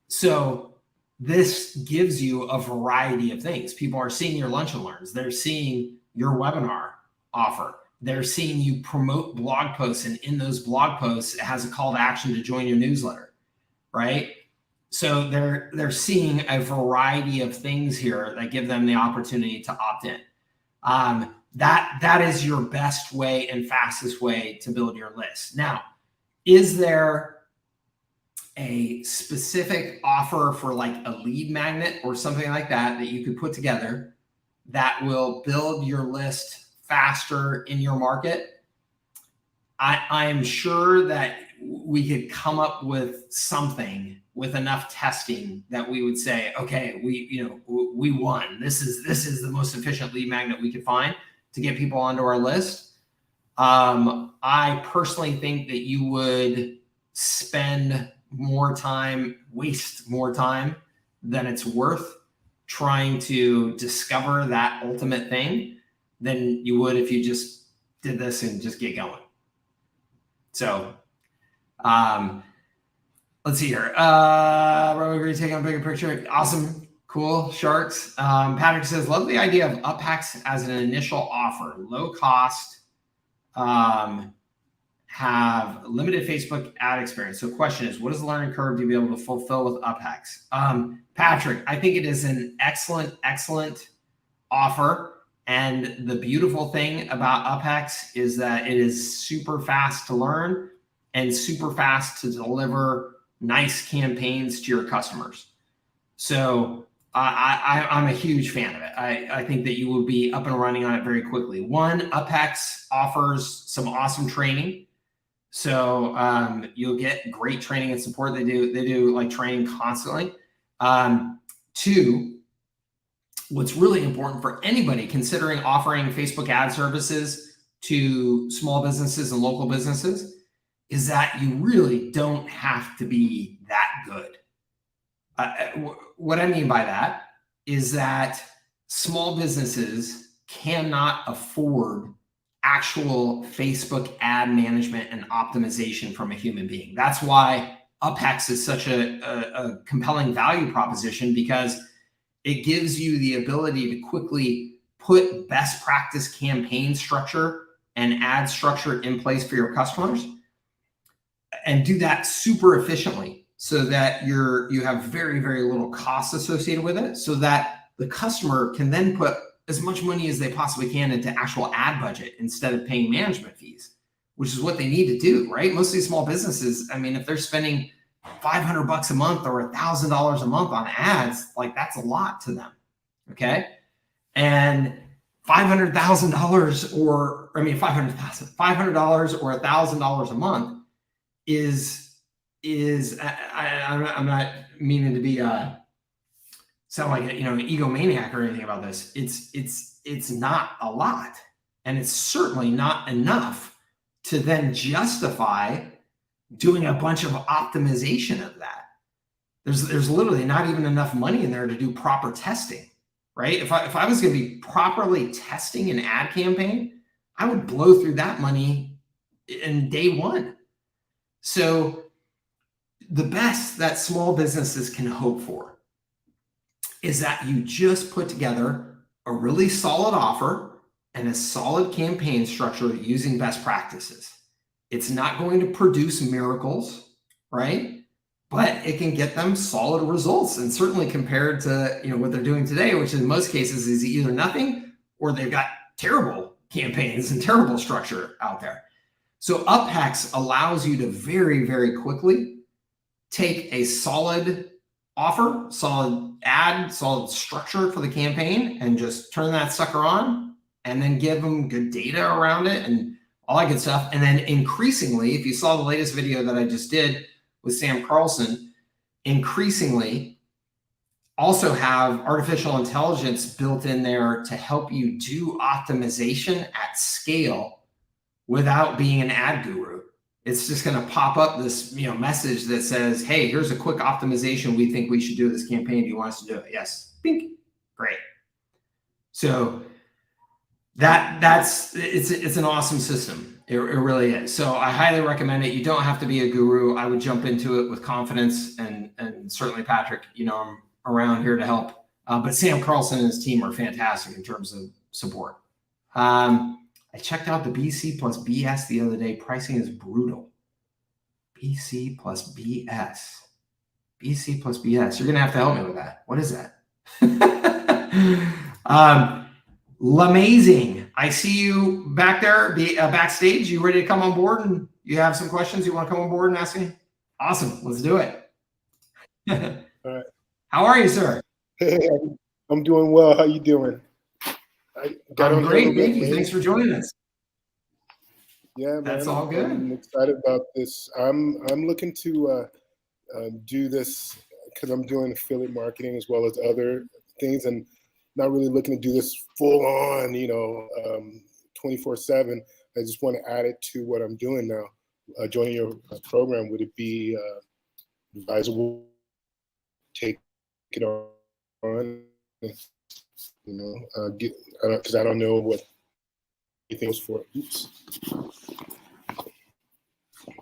So this gives you a variety of things. People are seeing your lunch and learns. They're seeing your webinar offer. They're seeing you promote blog posts, and in those blog posts, it has a call to action to join your newsletter, right? So they're seeing a variety of things here that give them the opportunity to opt in. That is your best way and fastest way to build your list. Now, is there a specific offer for like a lead magnet or something like that you could put together that will build your list faster in your market? I'm sure that we could come up with something with enough testing that we would say, okay, we won. This is the most efficient lead magnet we could find to get people onto our list. I personally think that you would waste more time than it's worth trying to discover that ultimate thing than you would if you just did this and just get going. So, let's see here. We're taking a bigger picture. Awesome. Cool. Sharks. Patrick says, love the idea of UpHex as an initial offer. Low cost, have limited Facebook ad experience. So question is, what is the learning curve to be able to fulfill with UpHex? Patrick, I think it is an excellent offer. And the beautiful thing about UpHex is that it is super fast to learn and super fast to deliver nice campaigns to your customers. So I'm a huge fan of it. I think that you will be up and running on it very quickly. One, UpHex offers some awesome training. So you'll get great training and support. They do like training constantly. Two, what's really important for anybody considering offering Facebook ad services to small businesses and local businesses is that you really don't have to be that good. What I mean by that is that small businesses cannot afford actual Facebook ad management and optimization from a human being. That's why UpHex is such a compelling value proposition, because it gives you the ability to quickly put best practice campaign structure and ad structure in place for your customers and do that super efficiently, so that you have very, very little cost associated with it, so that the customer can then put as much money as they possibly can into actual ad budget instead of paying management fees, which is what they need to do, right? Most of these small businesses, I mean, if they're spending $500 a month or $1,000 a month on ads, like that's a lot to them. Okay. And $500,000 or, I mean, $500 or $1,000 a month is I'm not meaning to be sound like an egomaniac or anything about this. It's not a lot, and it's certainly not enough to then justify doing a bunch of optimization of that. There's literally not even enough money in there to do proper testing, right? If I was going to be properly testing an ad campaign, I would blow through that money in day one. So the best that small businesses can hope for is that you just put together a really solid offer and a solid campaign structure using best practices. It's not going to produce miracles, right? But it can get them solid results, and certainly compared to what they're doing today, which in most cases is either nothing or they've got terrible campaigns and terrible structure out there. So UpHex allows you to very, very quickly take a solid offer, solid ad, solid structure for the campaign, and just turn that sucker on, and then give them good data around it and all that good stuff. And then increasingly, if you saw the latest video that I just did with Sam Carlson, increasingly also have artificial intelligence built in there to help you do optimization at scale without being an ad guru. It's just going to pop up this message that says, hey, here's a quick optimization we think we should do this campaign. Do you want us to do it? Yes. Bink. Great. So it's an awesome system. It really is. So I highly recommend it. You don't have to be a guru. I would jump into it with confidence, and certainly Patrick, I'm around here to help. But Sam Carlson and his team are fantastic in terms of support. I checked out the BC plus BS the other day. Pricing is brutal. BC plus BS. BC plus BS. You're going to have to help me with that. What is that? L'amazing. I see you back there, backstage. You ready to come on board? And you have some questions you want to come on board and ask me? Awesome. Let's do it. All right. How are you, sir? Hey, I'm doing well. How you doing? I'm great. Thank you. Thanks for joining us. Yeah, man. That's all good. I'm excited about this. I'm looking to do this because I'm doing affiliate marketing as well as other things, and not really looking to do this full on, 24/7. I just want to add it to what I'm doing now. Joining your program, would it be advisable? Take it on. Because I don't know what anything was for. Oops.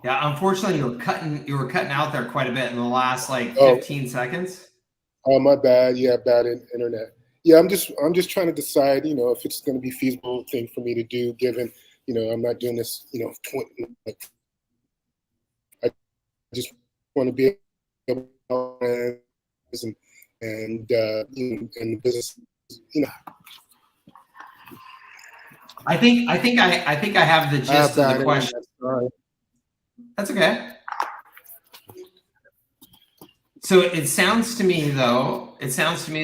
Yeah, unfortunately, you were cutting out there quite a bit in the last 15 seconds. Oh, my bad. Yeah, bad internet. Yeah, I'm just trying to decide, if it's going to be a feasible thing for me to do, given, I'm not doing this, I just want to be able to and the business, I think I have the gist of the question. That's okay. So it sounds to me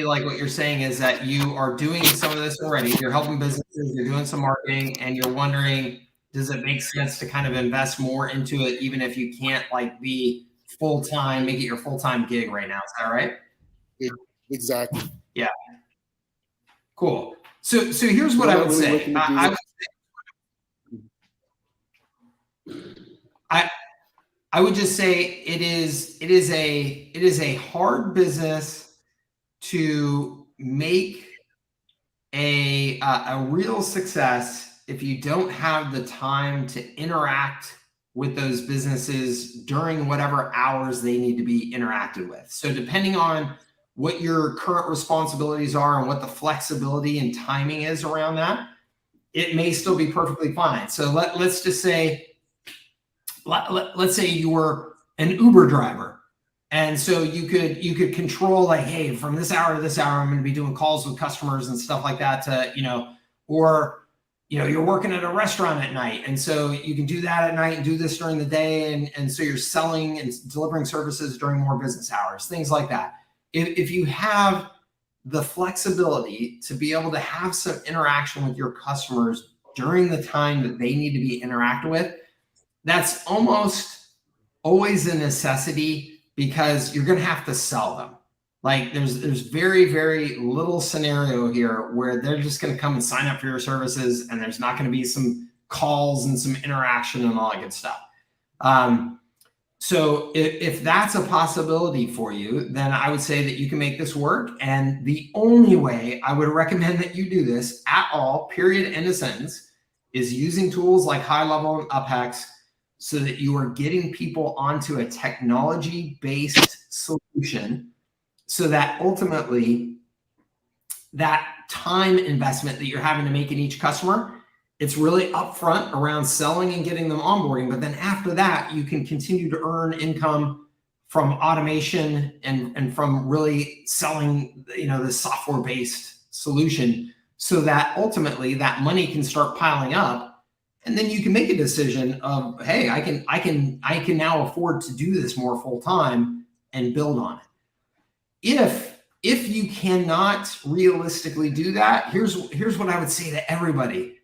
like what you're saying is that you are doing some of this already. You're helping businesses, you're doing some marketing, and you're wondering, does it make sense to kind of invest more into it, even if you can't be full-time, make it your full-time gig right now? Is that right? Exactly. Yeah. Cool. So here's what I would say. I would just say it is a hard business to make a real success if you don't have the time to interact with those businesses during whatever hours they need to be interacted with. So depending on what your current responsibilities are and what the flexibility and timing is around that, it may still be perfectly fine. So let's just say, let's say you were an Uber driver. And so you could control, like, hey, from this hour to this hour, I'm going to be doing calls with customers and stuff like that to, or, you're working at a restaurant at night. And so you can do that at night and do this during the day. And so you're selling and delivering services during more business hours, things like that. If you have the flexibility to be able to have some interaction with your customers during the time that they need to be interacted with, that's almost always a necessity, because you're going to have to sell them. Like there's very, very little scenario here where they're just going to come and sign up for your services and there's not going to be some calls and some interaction and all that good stuff. So if that's a possibility for you, then I would say that you can make this work. And the only way I would recommend that you do this at all, period, end of sentence, is using tools like HighLevel and UpHex, so that you are getting people onto a technology-based solution, so that ultimately that time investment that you're having to make in each customer, it's really upfront around selling and getting them onboarding. But then after that, you can continue to earn income from automation and from really selling, this software-based solution, so that ultimately that money can start piling up. And then you can make a decision of, hey, I can now afford to do this more full time and build on it. If you cannot realistically do that, here's what I would say to everybody.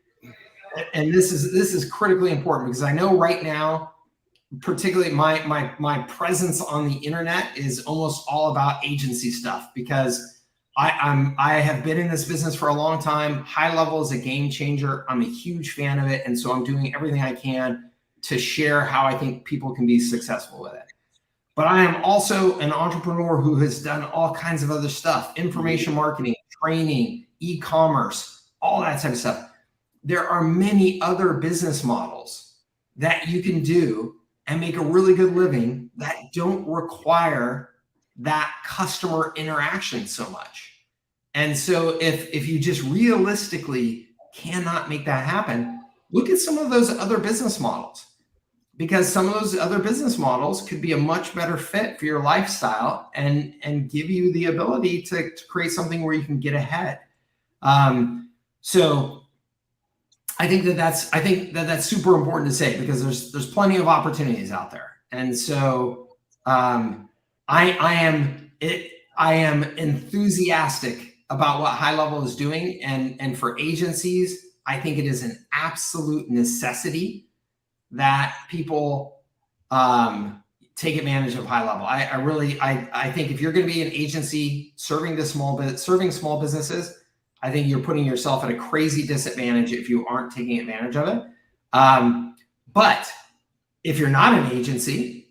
And this is critically important, because I know right now, particularly my presence on the internet is almost all about agency stuff, because I have been in this business for a long time. HighLevel is a game changer. I'm a huge fan of it. And so I'm doing everything I can to share how I think people can be successful with it. But I am also an entrepreneur who has done all kinds of other stuff: information marketing, training, e-commerce, all that type of stuff. There are many other business models that you can do and make a really good living that don't require that customer interaction so much. And so if you just realistically cannot make that happen, look at some of those other business models, because some of those other business models could be a much better fit for your lifestyle and give you the ability to create something where you can get ahead. So I think that's super important to say, because there's plenty of opportunities out there. And so I am enthusiastic about what HighLevel is doing, and for agencies, I think it is an absolute necessity that people take advantage of HighLevel. I think if you're going to be an agency serving small businesses, I think you're putting yourself at a crazy disadvantage if you aren't taking advantage of it. But if you're not an agency,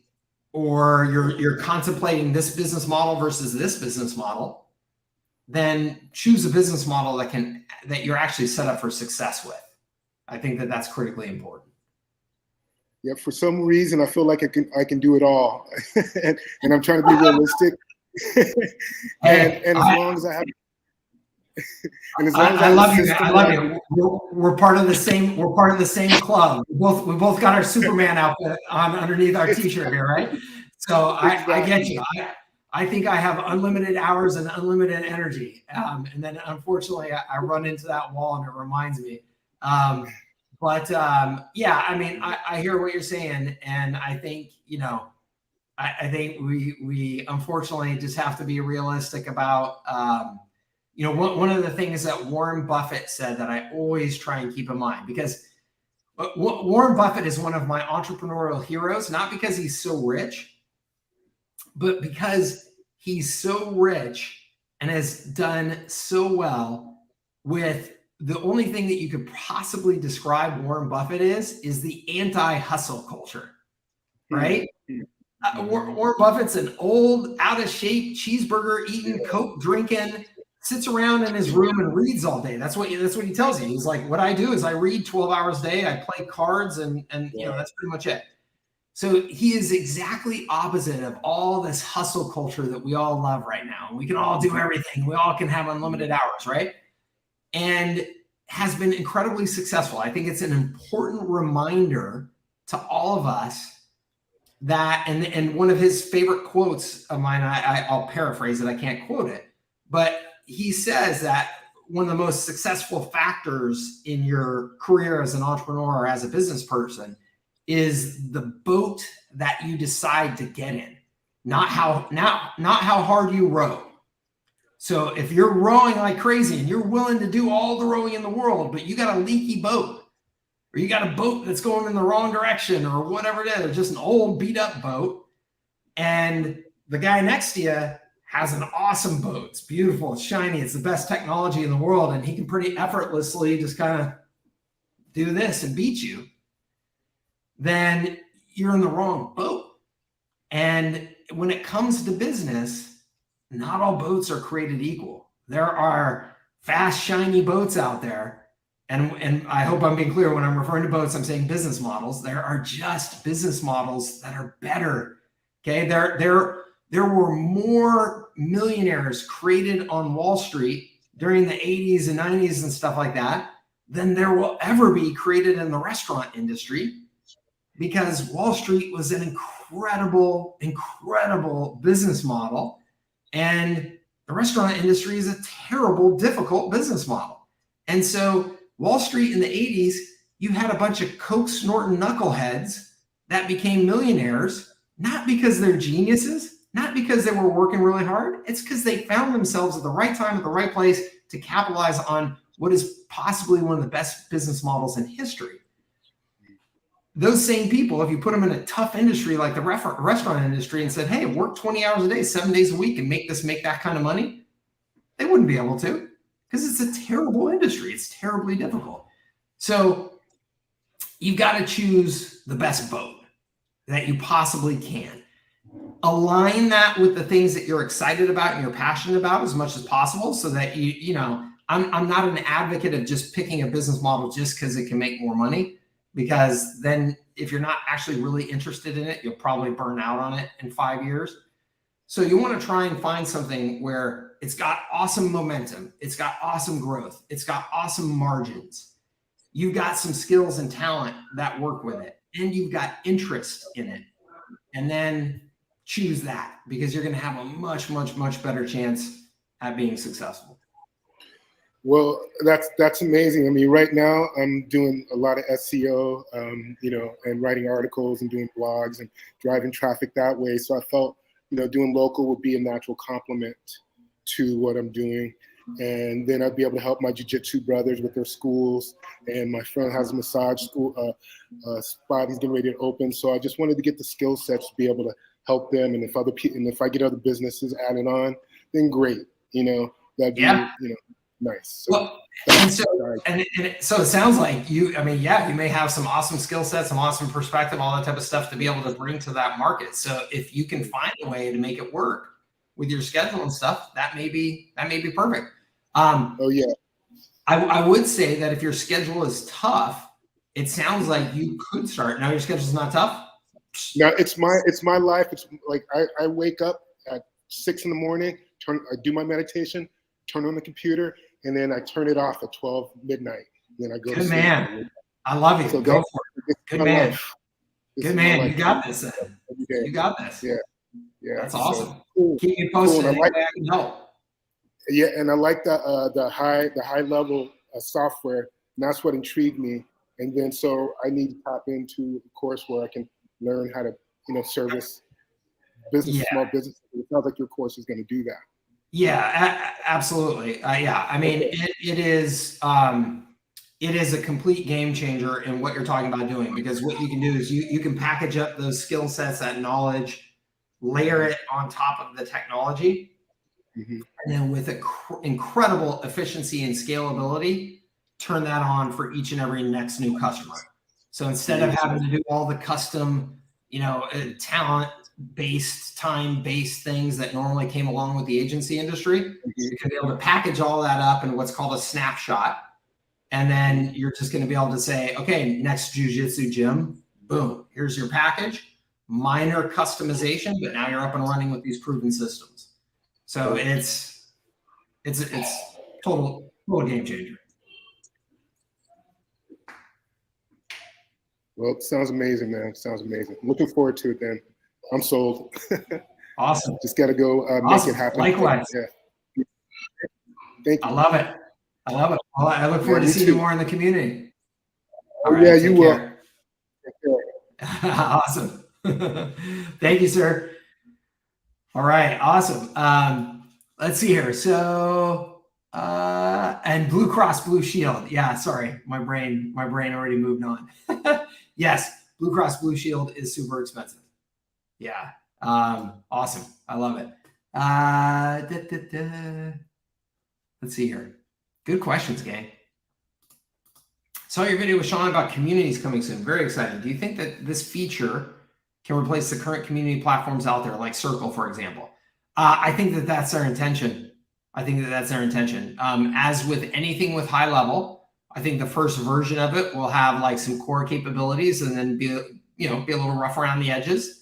or you're contemplating this business model versus this business model, then choose a business model that you're actually set up for success with. I think that's critically important. Yeah, for some reason I feel like I can do it all, and I'm trying to be realistic. and as long as I have, and as long as I love you. I love you. We're part of the same. We're part of the same club. We both got our Superman outfit on underneath our T-shirt here, right? So exactly. I get you. I think I have unlimited hours and unlimited energy, and then unfortunately I run into that wall and it reminds me. Yeah, I mean, I hear what you're saying, and I think I think we unfortunately just have to be realistic about. One of the things that Warren Buffett said that I always try and keep in mind, because Warren Buffett is one of my entrepreneurial heroes, not because he's so rich, but because he's so rich and has done so well with the only thing that you could possibly describe Warren Buffett is the anti-hustle culture, right? Warren Buffett's an old, out of shape, cheeseburger eating, Coke drinking, sits around in his room and reads all day. That's what he tells you. He's like, what I do is I read 12 hours a day, I play cards, and you know, that's pretty much it. So he is exactly opposite of all this hustle culture that we all love right now. We can all do everything. We all can have unlimited hours, right? And has been incredibly successful. I think it's an important reminder to all of us that, and one of his favorite quotes of mine, I'll paraphrase it, I can't quote it, but he says that one of the most successful factors in your career as an entrepreneur or as a business person is the boat that you decide to get in, not how hard you row. So if you're rowing like crazy and you're willing to do all the rowing in the world, but you got a leaky boat, or you got a boat that's going in the wrong direction, or whatever it is, or just an old beat up boat, and the guy next to you has an awesome boat. It's beautiful, it's shiny, it's the best technology in the world, and he can pretty effortlessly just kind of do this and beat you, then you're in the wrong boat. And when it comes to business, not all boats are created equal. There are fast, shiny boats out there. And I hope I'm being clear when I'm referring to boats, I'm saying business models. There are just business models that are better. Okay. There were more millionaires created on Wall Street during the 80s and 90s and stuff like that than there will ever be created in the restaurant industry, because Wall Street was an incredible, incredible business model. And the restaurant industry is a terrible, difficult business model. And so Wall Street in the 80s, you had a bunch of Coke snorting knuckleheads that became millionaires, not because they're geniuses, not because they were working really hard. It's because they found themselves at the right time, at the right place to capitalize on what is possibly one of the best business models in history. Those same people, if you put them in a tough industry like the restaurant industry and said, hey, work 20 hours a day, 7 days a week and make that kind of money, they wouldn't be able to, because it's a terrible industry. It's terribly difficult. So you've got to choose the best boat that you possibly can. Align that with the things that you're excited about and you're passionate about as much as possible, so that I'm not an advocate of just picking a business model just because it can make more money, because then if you're not actually really interested in it, you'll probably burn out on it in 5 years. So you want to try and find something where it's got awesome momentum, it's got awesome growth, it's got awesome margins, you've got some skills and talent that work with it, and you've got interest in it. And then choose that, because you're going to have a much, much, much better chance at being successful. Well, that's amazing. I mean, right now I'm doing a lot of SEO, and writing articles and doing blogs and driving traffic that way. So I felt, doing local would be a natural complement to what I'm doing. And then I'd be able to help my jiu-jitsu brothers with their schools. And my friend has a massage school spot he's getting ready to open. So I just wanted to get the skill sets to be able to help them. And if I get other businesses added on, then great. That'd be, nice. So, so it sounds like you may have some awesome skill sets, some awesome perspective, all that type of stuff to be able to bring to that market. So if you can find a way to make it work with your schedule and stuff, that may be perfect. I would say that if your schedule is tough, it sounds like you could start. Now your schedule's not tough? No, it's my life. It's like I wake up at 6 a.m, I do my meditation, turn on the computer, and then I turn it off at 12 midnight. Then I go to sleep. Good man. I love you. So go for it. Good man. Good man. You got this. You got this. Yeah. That's awesome. So, cool. Keep me posted. Cool. I can help. Yeah, and I like the HighLevel software. And that's what intrigued me. And then so I need to tap into a course where I can learn how to service business, small business. It sounds like your course is going to do that. Yeah, absolutely. I mean, it is a complete game changer in what you're talking about doing, because what you can do is you can package up those skill sets, that knowledge, layer it on top of the technology, Mhm. And then with incredible efficiency and scalability, turn that on for each and every next new customer. So instead of having to do all the custom, talent-based, time-based things that normally came along with the agency industry, you're going to be able to package all that up in what's called a snapshot. And then you're just going to be able to say, okay, next jiu-jitsu gym, boom, here's your package. Minor customization, but now you're up and running with these proven systems. So it's total game changer. Well, it sounds amazing, man. Sounds amazing. Looking forward to it, then. I'm sold. Awesome. Just got to go make it happen. Likewise. Yeah. Thank you. I love it. Well, I look forward to seeing you more in the community. All right, yeah, you will. Awesome. Thank you, sir. All right, awesome. Let's see here. So, and Blue Cross Blue Shield. Yeah, sorry, my brain already moved on. Yes, Blue Cross Blue Shield is super expensive. Yeah, awesome. I love it. Let's see here. Good questions, gang. Saw your video with Sean about communities coming soon. Very excited. Do you think that this feature can replace the current community platforms out there, like Circle, for example? I think that that's their intention. As with anything with HighLevel, I think the first version of it will have like some core capabilities and then be a little rough around the edges.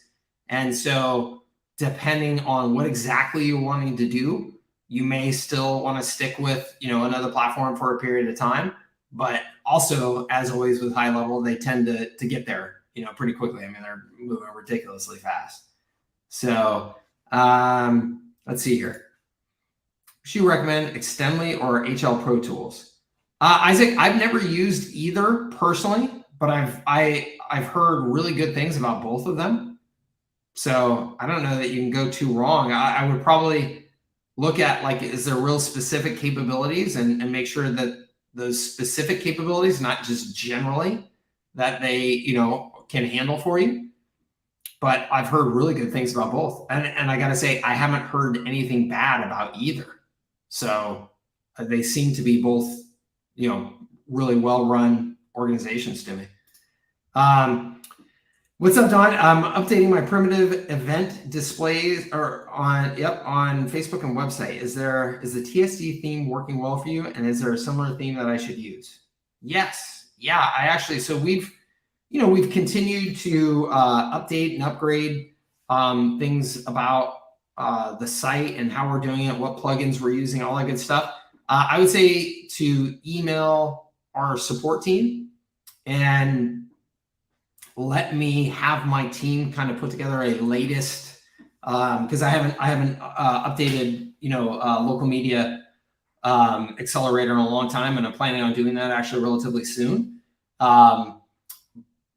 And so depending on what exactly you're wanting to do, you may still want to stick with, another platform for a period of time. But also, as always with HighLevel, they tend to get there, pretty quickly. I mean, they're moving ridiculously fast. So let's see here. Should you recommend Extendly or HL Pro Tools? Isaac, I've never used either personally, but I've heard really good things about both of them. So I don't know that you can go too wrong. I would probably look at, like, is there real specific capabilities and make sure that those specific capabilities, not just generally, that they, can handle for you. But I've heard really good things about both. And I got to say, I haven't heard anything bad about either. So they seem to be both, really well-run organizations to me. What's up, Don? I'm updating my primitive event displays on Facebook and website. Is the TSD theme working well for you? And is there a similar theme that I should use? Yes. Yeah, so we've continued to update and upgrade things about the site and how we're doing it, what plugins we're using, all that good stuff. I would say to email our support team and let me have my team kind of put together a latest, because I haven't updated local media accelerator in a long time, and I'm planning on doing that actually relatively soon.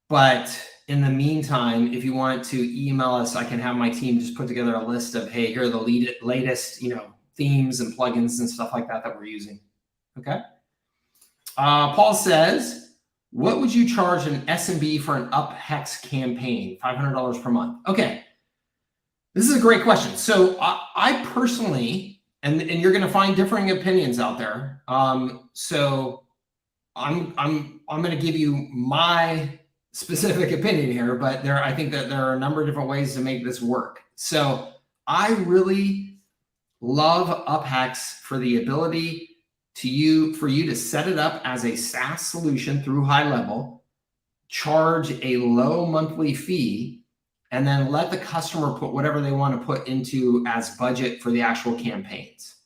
But in the meantime, if you want to email us, I can have my team just put together a list of, hey, here are the latest themes and plugins and stuff like that we're using. Okay. Paul says, what would you charge an SMB for an UpHex campaign? $500 per month. Okay. This is a great question. So I personally, and you're going to find differing opinions out there. So I'm going to give you my specific opinion here, but I think that there are a number of different ways to make this work. So I really love UpHex for the ability for you to set it up as a SaaS solution through HighLevel, charge a low monthly fee, and then let the customer put whatever they want to put into as budget for the actual campaigns.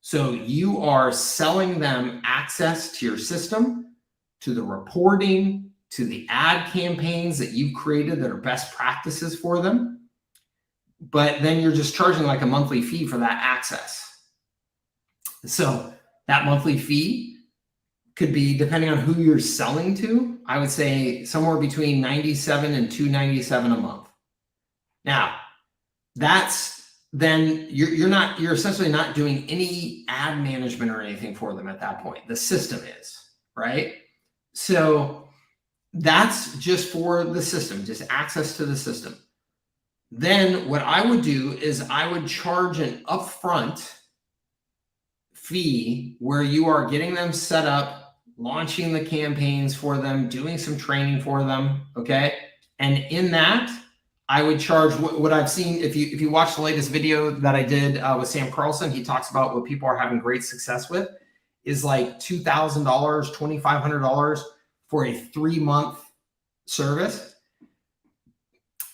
So you are selling them access to your system, to the reporting, to the ad campaigns that you've created that are best practices for them. But then you're just charging like a monthly fee for that access. So that monthly fee could be, depending on who you're selling to, I would say somewhere between $97 and $297 a month. Now, that's then you're essentially not doing any ad management or anything for them at that point. The system is, right? So that's just for the system, just access to the system. Then what I would do is I would charge an upfront fee where you are getting them set up, launching the campaigns for them, doing some training for them, okay? And in that, I would charge what I've seen. If you watch the latest video that I did with Sam Carlson, he talks about what people are having great success with is like $2,000, $2,500 for a 3-month service.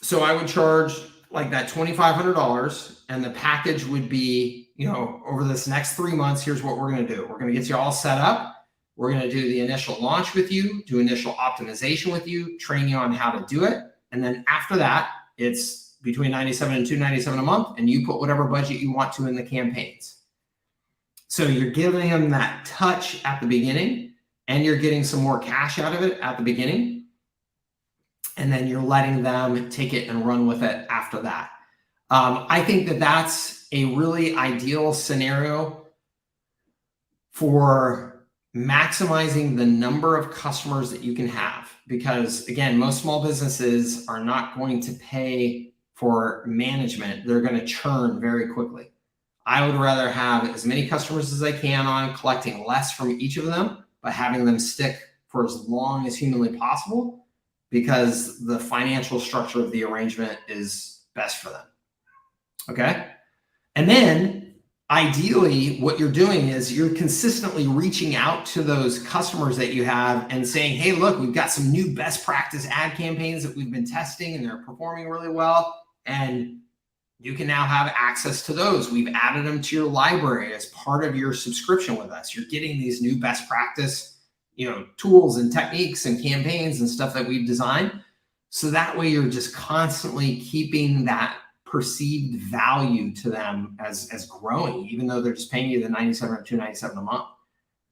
So I would charge like that $2,500, and the package would be, you know, over this next 3 months, here's what we're going to do. We're going to get you all set up. We're going to do the initial launch with you, do initial optimization with you, train you on how to do it. And then after that, it's between $97 and $297 a month, and you put whatever budget you want to in the campaigns. So you're giving them that touch at the beginning, and you're getting some more cash out of it at the beginning. And then you're letting them take it and run with it after that. I think that that's a really ideal scenario for maximizing the number of customers that you can have. Because again, most small businesses are not going to pay for management. They're going to churn very quickly. I would rather have as many customers as I can on, collecting less from each of them, but having them stick for as long as humanly possible, because the financial structure of the arrangement is best for them. Okay. And then ideally what you're doing is you're consistently reaching out to those customers that you have and saying, hey, look, we've got some new best practice ad campaigns that we've been testing and they're performing really well. And you can now have access to those. We've added them to your library as part of your subscription with us. You're getting these new best practice, you know, tools and techniques and campaigns and stuff that we've designed. So that way you're just constantly keeping that perceived value to them as growing, even though they're just paying you the $97 or $297 a month.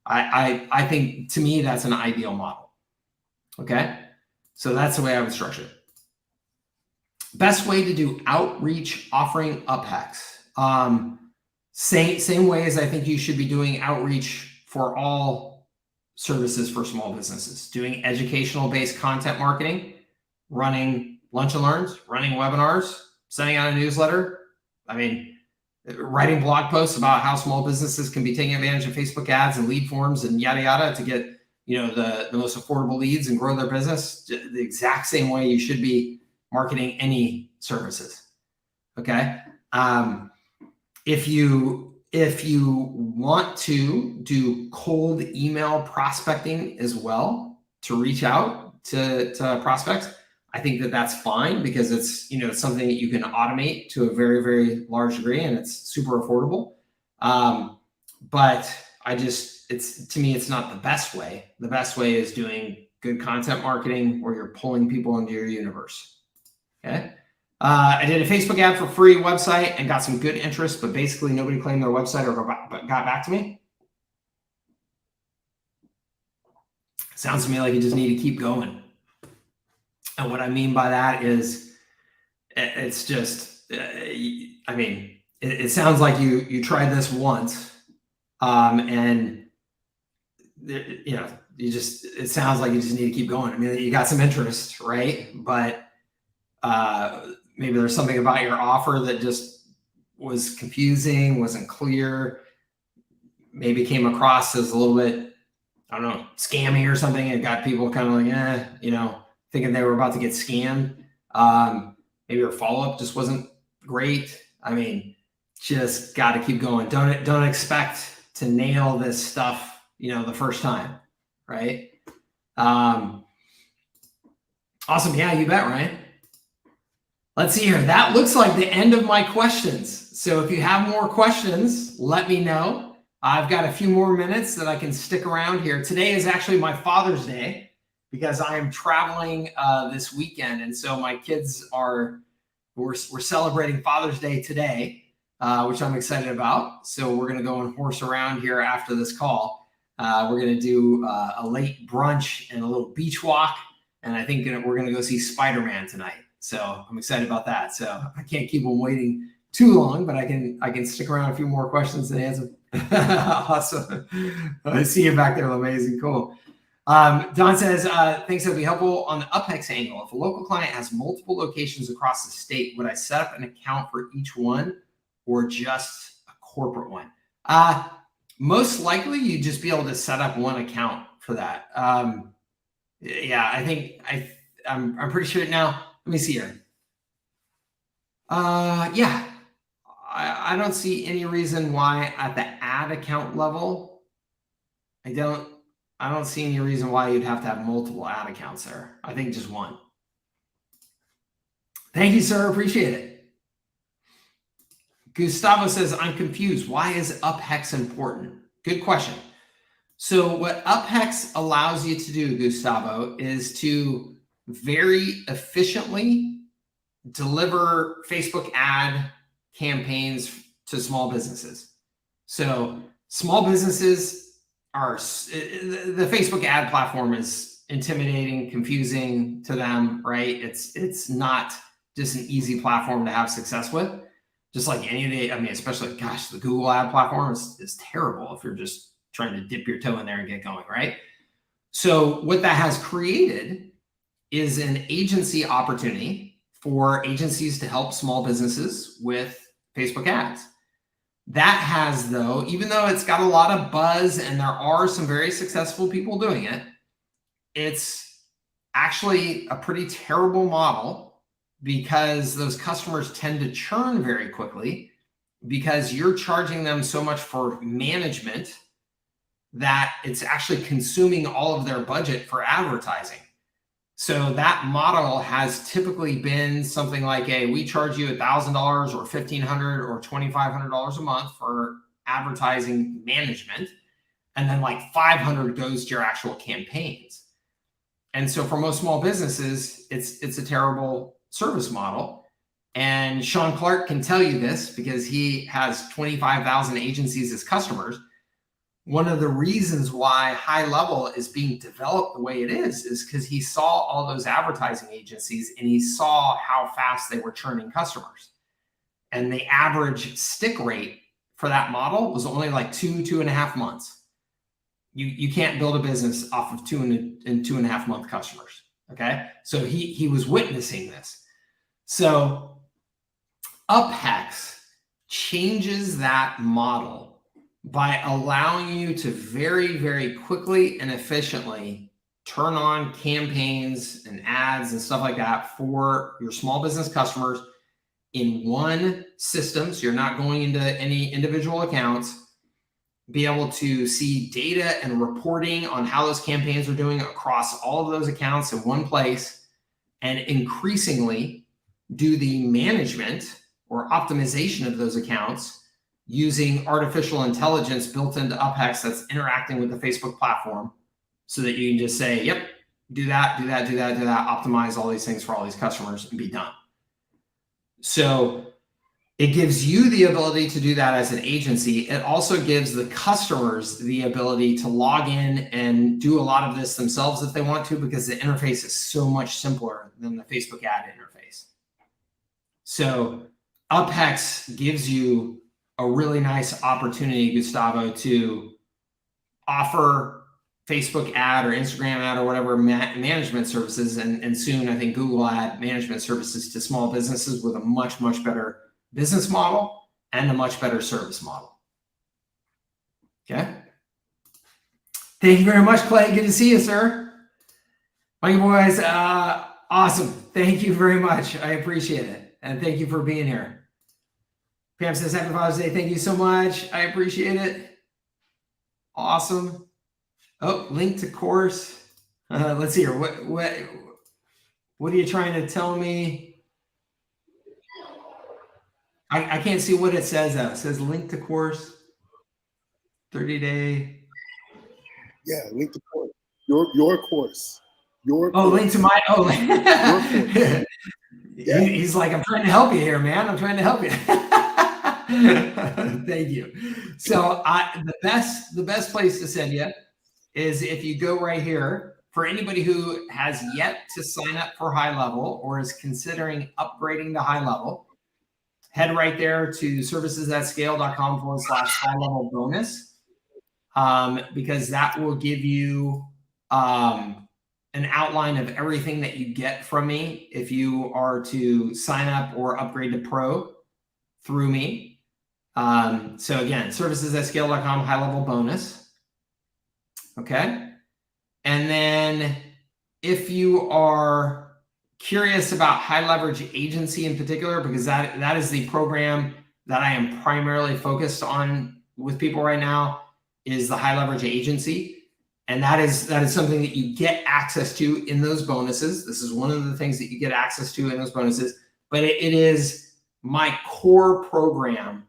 I think, to me, that's an ideal model. Okay. So that's the way I would structure it. Best way to do outreach offering UpHex. Same way as I think you should be doing outreach for all services for small businesses, doing educational based content marketing, running lunch and learns, running webinars, sending out a newsletter. I mean, writing blog posts about how small businesses can be taking advantage of Facebook ads and lead forms and yada, yada to get, you know, the most affordable leads and grow their business. The exact same way you should be marketing any services. Okay. If you want to do cold email prospecting as well to reach out to prospects, I think that that's fine, because it's, you know, it's something that you can automate to a very, very large degree, and it's super affordable. But to me, it's not the best way. The best way is doing good content marketing where you're pulling people into your universe. Okay. I did a Facebook ad for free website and got some good interest, but basically nobody claimed their website or got back to me. Sounds to me like you just need to keep going. And what I mean by that is, it's just, I mean, it sounds like you tried this once, and you know, it sounds like you just need to keep going. I mean, you got some interest, right? But maybe there's something about your offer that just was confusing, wasn't clear, maybe came across as a little bit, I don't know, scammy or something, and got people kind of like, you know, thinking they were about to get scammed. Maybe your follow-up just wasn't great. I mean, just got to keep going. Don't expect to nail this stuff, you know, the first time, right? Awesome. Yeah, you bet, Ryan. Let's see here. That looks like the end of my questions. So if you have more questions, let me know. I've got a few more minutes that I can stick around here. Today is actually my Father's Day, because I am traveling this weekend. And so my kids we're celebrating Father's Day today, which I'm excited about. So we're going to go and horse around here after this call. We're going to do a late brunch and a little beach walk. And I think we're going to go see Spider-Man tonight. So I'm excited about that. So I can't keep them waiting too long, but I can stick around a few more questions and answer. Awesome. I see you back there. Amazing. Cool. Don says, thinks it'll be helpful on the UpHex angle. If a local client has multiple locations across the state, would I set up an account for each one or just a corporate one? most likely you'd just be able to set up one account for that. Yeah, I'm pretty sure now. Let me see here. Yeah, I don't see any reason why at the ad account level, I don't see any reason why you'd have to have multiple ad accounts there. I think just one. Thank you, sir. Appreciate it. Gustavo says, I'm confused. Why is UpHex important? Good question. So what UpHex allows you to do, Gustavo, is to very efficiently deliver Facebook ad campaigns to small businesses. So small businesses the Facebook ad platform is intimidating, confusing to them, right? It's not just an easy platform to have success with. Just like any of the, I mean, especially, gosh, the Google ad platform is terrible if you're just trying to dip your toe in there and get going, right? So what that has created is an agency opportunity for agencies to help small businesses with Facebook ads. That has, though, even though it's got a lot of buzz and there are some very successful people doing it, it's actually a pretty terrible model because those customers tend to churn very quickly because you're charging them so much for management that it's actually consuming all of their budget for advertising. So that model has typically been something like we charge you $1,000 or $1,500 or $2,500 a month for advertising management. And then like $500 goes to your actual campaigns. And so for most small businesses, it's a terrible service model. And Sean Clark can tell you this because he has 25,000 agencies as customers. One of the reasons why HighLevel is being developed the way it is because he saw all those advertising agencies and he saw how fast they were churning customers. And the average stick rate for that model was only like 2.5 months. You can't build a business off of 2.5 month customers. Okay. So he was witnessing this. So UpHex changes that model by allowing you to very, very quickly and efficiently turn on campaigns and ads and stuff like that for your small business customers in one system. So you're not going into any individual accounts, be able to see data and reporting on how those campaigns are doing across all of those accounts in one place, and increasingly do the management or optimization of those accounts using artificial intelligence built into UpHex that's interacting with the Facebook platform so that you can just say, yep, do that, optimize all these things for all these customers and be done. So it gives you the ability to do that as an agency. It also gives the customers the ability to log in and do a lot of this themselves if they want to, because the interface is so much simpler than the Facebook ad interface. So UpHex gives you a really nice opportunity, Gustavo, to offer Facebook ad or Instagram ad or whatever management services, and soon I think Google ad management services to small businesses with a much, much better business model and a much better service model. Okay. Thank you very much, Clay. Good to see you, sir. Michael boys, awesome. Thank you very much. I appreciate it. And thank you for being here. Pam says, Happy Father's Day. Thank you so much. I appreciate it. Awesome. Oh, link to course. Let's see here. What are you trying to tell me? I can't see what it says though. It says link to course. 30-day. Yeah, link to course. Your course. Your course. Link to my your course. Yeah. He's like, I'm trying to help you here, man. I'm trying to help you. Thank you. So the best place to send you is if you go right here. For anybody who has yet to sign up for HighLevel or is considering upgrading to HighLevel, head right there to servicesthatscale.com/HighLevel bonus, because that will give you an outline of everything that you get from me if you are to sign up or upgrade to Pro through me. So again, servicesatscale.com, high level bonus. Okay. And then if you are curious about high leverage agency in particular, because that is the program that I am primarily focused on with people right now, is the high leverage agency. And that is something that you get access to in those bonuses. This is one of the things that you get access to in those bonuses, but it is my core program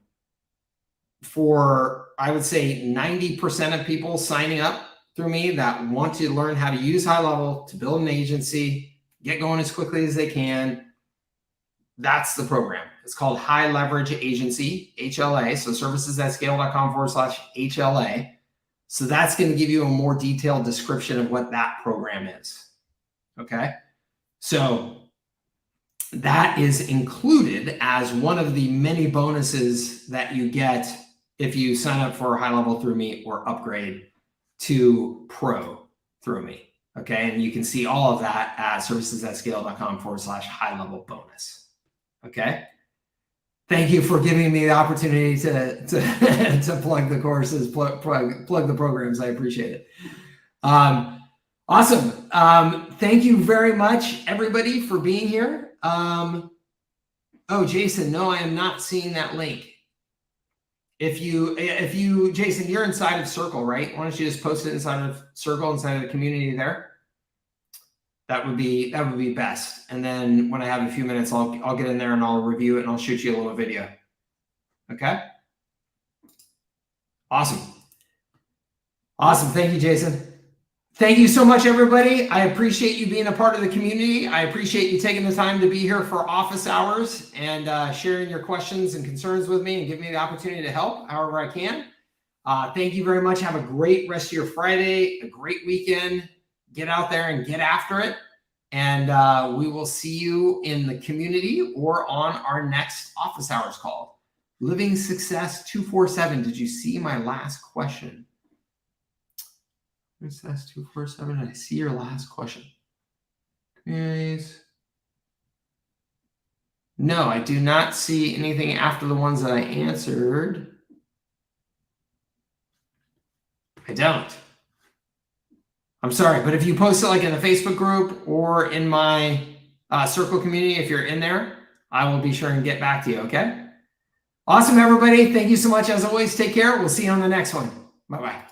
for, I would say, 90% of people signing up through me that want to learn how to use high level to build an agency, get going as quickly as they can. That's the program. It's called High Leverage Agency, HLA. So servicesatscale.com/HLA. So that's going to give you a more detailed description of what that program is. Okay. So that is included as one of the many bonuses that you get if you sign up for high level through me or upgrade to pro through me. Okay. And you can see all of that at servicesatscale.com/high level bonus. Okay. Thank you for giving me the opportunity to plug the courses, plug the programs. I appreciate it. Awesome. Thank you very much, everybody, for being here. Oh, Jason, no, I am not seeing that link. If you, Jason, you're inside of Circle, right? Why don't you just post it inside of Circle, inside of the community there? That would be best. And then when I have a few minutes, I'll get in there and I'll review it and I'll shoot you a little video. Okay. Awesome. Awesome. Thank you, Jason. Thank you so much, everybody. I appreciate you being a part of the community. I appreciate you taking the time to be here for office hours and sharing your questions and concerns with me and giving me the opportunity to help however I can. Thank you very much. Have a great rest of your Friday, a great weekend. Get out there and get after it. And we will see you in the community or on our next office hours call. Living Success 247. Did you see my last question? Success 247. I see your last question. Communities. No, I do not see anything after the ones that I answered. I don't. I'm sorry, but if you post it like in the Facebook group or in my Circle community, if you're in there, I will be sure and get back to you, okay? Awesome, everybody. Thank you so much. As always, take care. We'll see you on the next one. Bye-bye.